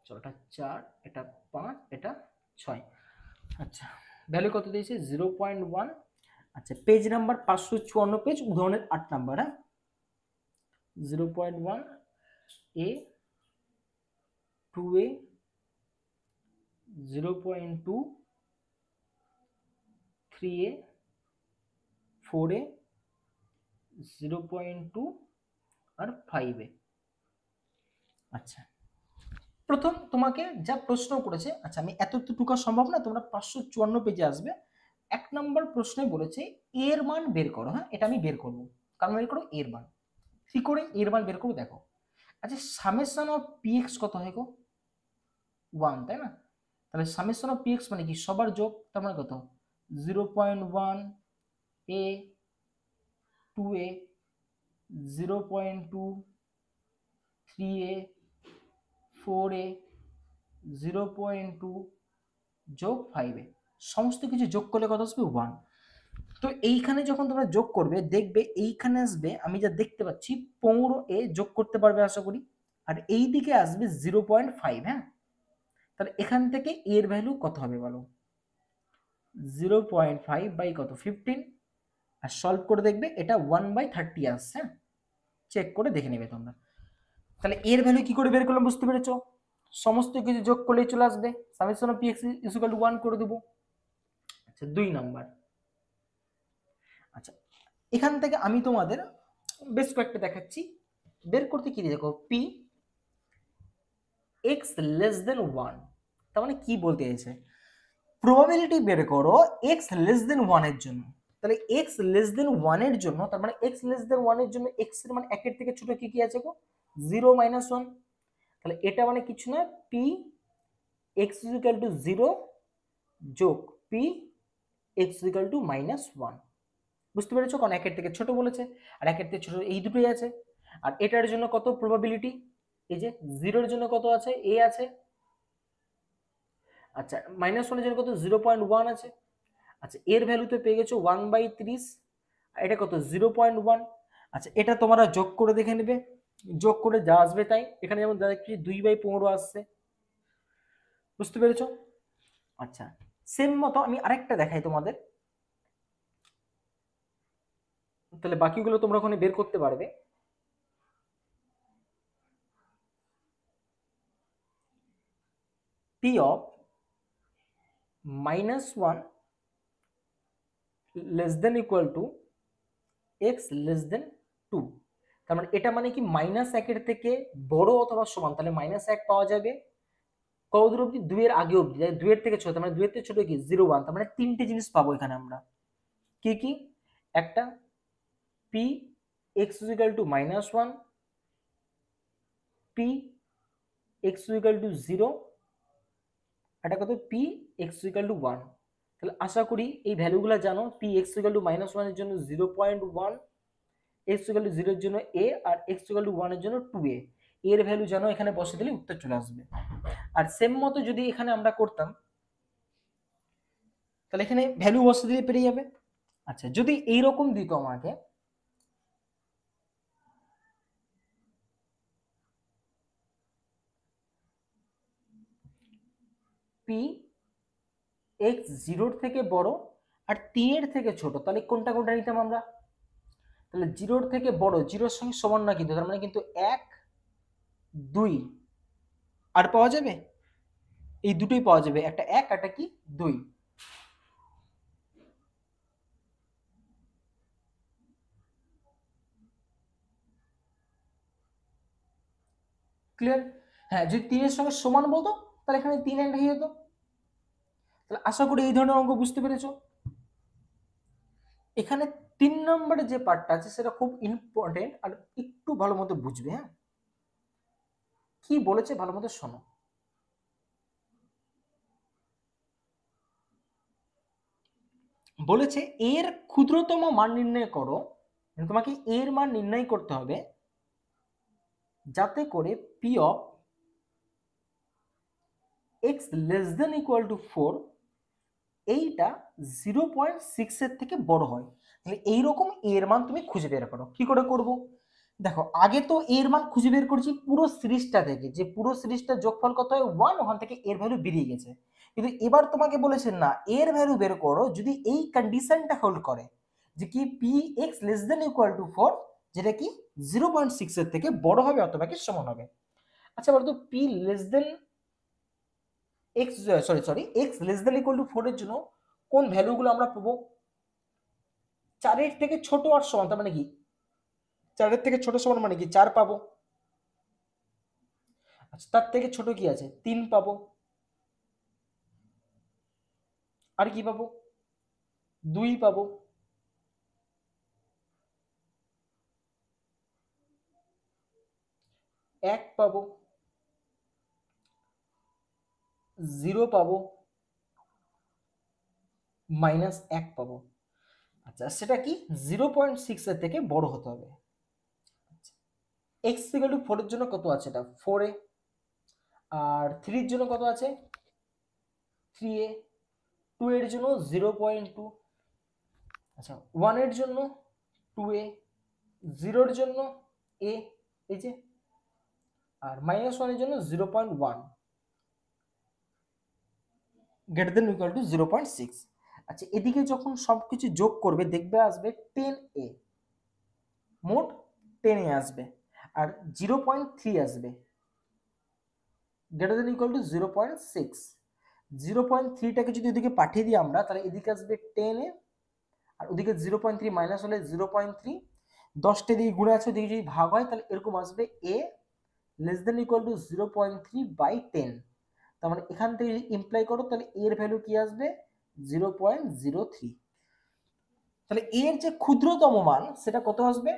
চলো এটা 4, এটা 5, এটা 6। আচ্ছা ভ্যালু কত দিয়েছে? 0.1। আচ্ছা পেজ নাম্বার 554, পেজ, উদাহরণের 8 নাম্বার। হ্যাঁ 0.1 এ, 2a, 0.2, 3a, 4a, 0.2 আর 5 আচ্ছা, প্রথম তোমাকে যা প্রশ্ন করেছে, আচ্ছা আমি এতটুকু সম্ভব না, তোমরা 554 পেজে আসবে। 1 নম্বর প্রশ্নে বলেছে এর মান বের করো। হ্যাঁ, এটা আমি বের করবো। কারণ বের করো এর মান, কি করে এর মান বের করবো দেখো। আচ্ছা, সামেশন অফ পিএক্স কত হয় গো? 1, তাই না? তাহলে সামেশন অফ পিএক্স মানে কি? সবার যোগ, তার মানে কত? 0.1 এ 2a 0.2 3a 4a 0.2 যোগ 5a, সমস্ত কিছু যোগ করলে কত আসবে? 1। তো এইখানে যখন তোমরা যোগ করবে দেখবে এইখানে আসবে, আমি যা দেখতে পাচ্ছি 15a যোগ করতে পারবে আশা করি, আর এই দিকে আসবে 0.5। হ্যাঁ, তাহলে এখান থেকে এর ভ্যালু কত হবে বলো? 0.5 বাই কত? 15। আর সলভ করে দেখবে এটা 1/30 আসছে। হ্যাঁ, চেক করে দেখে নেবে তোমরা। তাহলে এর ভ্যালু কি করে বের করলাম বুঝতে পেরেছো? সমস্ত কিছু যোগ করলেই চলে আসবে, summation of PX is equal to 1 করে দেবো। আচ্ছা, 2 নাম্বার। আচ্ছা, এখান থেকে আমি তোমাদের বেশ কয়েকটা দেখাচ্ছি। বের করতে কি দেখো, পি এক্স লেস দেন 1, তার মানে কি বলতে চাইছে? প্রবাবিলিটি বের করো এক্স লেস দেন 1 এর জন্য। তাহলে এক্স লেস দেন 1 এর জন্য, তার মানে এক্স লেস দেন 1 এর জন্য এক্স এর মান 1 এর থেকে ছোট কি কি আছে গো? 0 - 1। তাহলে এটা মানে কিছু না, P x is equal to 0 যোগ P x is equal to -1। বুঝতে পেরেছো? কারণ 1 এর থেকে ছোট বলেছে, আর 1 এর থেকে ছোট এই দুটোই আছে। আর এটার জন্য কত প্রবাবিলিটি? এই যে 0 এর জন্য কত আছে? এ আছে। আচ্ছা, -1 এর জন্য কত? 0.1 আছে। আচ্ছা, এর ভ্যালুতে পেয়ে গেছো 1/30, আর এটা কত? 0.1। আচ্ছা, এটা তোমরা যোগ করে দেখে নেবে, যোগ করে যা আসবে তাই। এখানে যেমন দেখছি 2/15 আসছে। বুঝতে পেরেছো? আচ্ছা, সেম মতো আমি আরেকটা দেখাই তোমাদের, তাহলে বাকিগুলো তোমরা ওখানে বের করতে পারবে। P of -1 less than equal to x less than 2। তার মানে এটা মানে কি? -1 এর থেকে বড় অথবা সমান। তাহলে -1 পাওয়া যাবে কত দূর অব্দি? 2 এর আগে অব্দি। 2 এর থেকে ছোট, মানে 2 এর থেকে ছোট কি? 0, 1। তার মানে তিনটে জিনিস পাবো এখানে আমরা। কি কি? একটা P x equal to -1, P x equal to 0, এটা কত? P x equal to 1। তাহলে আশা করি এই ভ্যালুগুলো জানো। পি এক্স ইকুয়াল টু -1 এর জন্য 0.1, এক্স ইকুয়াল টু 0 এর জন্য এ, আর এক্স ইকুয়াল টু 1 এর জন্য 2a। এর ভ্যালু জানো, এখানে বসে দিলে উত্তর চলে আসবে। আর সেম মতো যদি এখানে আমরা করতাম, তাহলে এখানে ভ্যালু বসে দিলে পেরে যাবে। আচ্ছা, যদি এইরকম দিত আমাকে, পি এক্স 0 থেকে বড় আর 3 এর থেকে ছোট, তাহলে কোনটা কোনটা নিতাম আমরা? তাহলে 0 থেকে বড়, 0 এর সঙ্গে সমান না কিন্তু, তার মানে কিন্তু 1 2 আর পাওয়া যাবে, এই দুটোই পাওয়া যাবে, একটা 1 একটা কি 2। ক্লিয়ার? হ্যাঁ, যদি 3 এর সঙ্গে সমান বলতো তাহলে এখানে 3 এন্ড হয়ে যেত। তাহলে আশা করি এই ধরনের অঙ্ক বুঝতে পেরেছো। এখানে 3 নম্বরে যে পার্টটা আছে সেটা খুব ইম্পর্টেন্ট, আর একটু ভালো মতো বুঝবে। হ্যাঁ, কি বলেছে ভালো মতো শোনো। বলেছে এর ক্ষুদ্রতম মান নির্ণয় করো, তোমাকে এর মান নির্ণয় করতে হবে যাতে করে P of x less than equal to 4 এইটা 0.6 এর থেকে বড় হয়। তাহলে এইরকম এর মান তুমি খুঁজে বের করো। কি করে করব? দেখো, আগে তো এর মান খুঁজে বের করছি পুরো সিরিজটা থেকে, যে পুরো সিরিজটার যোগফল কত হয় 1, ওখান থেকে এর ভ্যালু বেরিয়ে গেছে। কিন্তু এবার তোমাকে বলেছেন না, এর ভ্যালু বের করো যদি এই কন্ডিশনটা হোল্ড করে, যে কি P x less than equal to 4, যেটা কি 0.6 এর থেকে বড় হবে অথবা কি সমান হবে। আচ্ছা বলতো, P less than x, sorry x less than equal to 4 এর জন্য কোন ভ্যালুগুলো আমরা পাবো? 4 এর থেকে ছোট আর সমান, তার মানে কি 4 থেকে ছোট সমান মানে কি 4 পাবো। আচ্ছা তার থেকে ছোট কি আছে 3 পাবো। আর কি পাবো 2 পাবো। এক পাবো, 0 পাবো, -1 পাবো। আচ্ছা সেটা কি 0.6 এর থেকে বড় হতে হবে। x ইকুয়াল টু 4 এর জন্য কত আছে এটা 4a, আর 3 এর জন্য কত আছে 3a, 2 এর জন্য 0.2, আচ্ছা 1 এর জন্য 2a, 0 এর জন্য a, এই যে, আর -1 এর জন্য 0.1 গ্রেটার দেন ইকুয়াল টু 0.6। আচ্ছা এদিকে যখন সবকিছু যোগ করবে দেখবে আসবে 10a, মোট 10a আসবে, আর 0.3 আসবে গ্রেটার দেন ইকুয়াল টু 0.6। 0.3টাকে যদি ওদিকে পাঠিয়ে দিই আমরা তাহলে এদিকে আসবে 10a, আর ওদিকে 0.3 মাইনাস হলে 0.3, 10টা দিকে গুণে আছে ওদিকে যদি ভাগ হয় তাহলে এরকম আসবে a less than equal to 0.3/10। তার মানে এখান থেকে যদি ইমপ্লাই করো তাহলে এর ভ্যালু কি আসবে 0.03। তাহলে এর যে ক্ষুদ্রতম মান সেটা কত আসবে,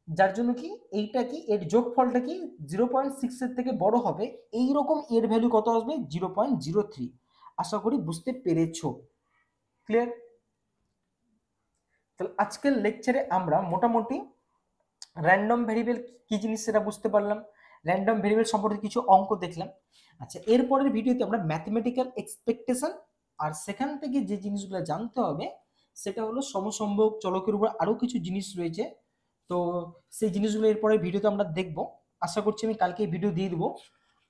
যার জন্য কি এইটা কি এর যোগফলটা কি 0.6 এর থেকে বড় হবে, এই রকম এর ভ্যালু কত আসবে 0.03। আশা করি বুঝতে পেরেছো। ক্লিয়ার? তাহলে আজকের লেকচারে আমরা মোটামুটি র্যান্ডম ভেরিয়েবল কি জিনিস সেটা বুঝতে পারলাম, র্যান্ডম ভেরিয়েবল সম্পর্কে কিছু অঙ্ক দেখলাম। আচ্ছা এরপরের ভিডিওতে আমরা ম্যাথমেটিক্যাল এক্সপেকটেশন, আর সেখান থেকে যে জিনিসগুলো জানতে হবে সেটা হলো সমসম্ভক চলকের উপর আরো কিছু জিনিস রয়েছে। তো সেই জিনিসগুলো এরপরের ভিডিওতে আমরা দেখব। আশা করছি আমি কালকে ভিডিও দিয়ে দেবো।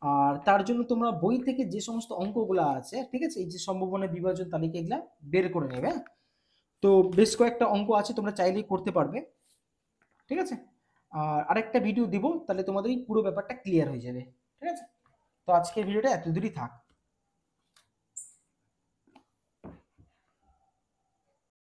আর তার জন্য তোমরা বই থেকে যে সমস্ত অঙ্কগুলো আছে, ঠিক আছে, এই যে সম্ভাবনা বিভাজন তালিকা এগুলা বের করে নেবে। তো বেশ কয়েকটা অঙ্ক আছে তোমরা চাইলেই করতে পারবে, ঠিক আছে। আর আরেকটা ভিডিও দিব তাহলে তোমাদের এই পুরো ব্যাপারটা ক্লিয়ার হয়ে যাবে, ঠিক আছে। তো আজকের ভিডিওটা এত দূরই থাক।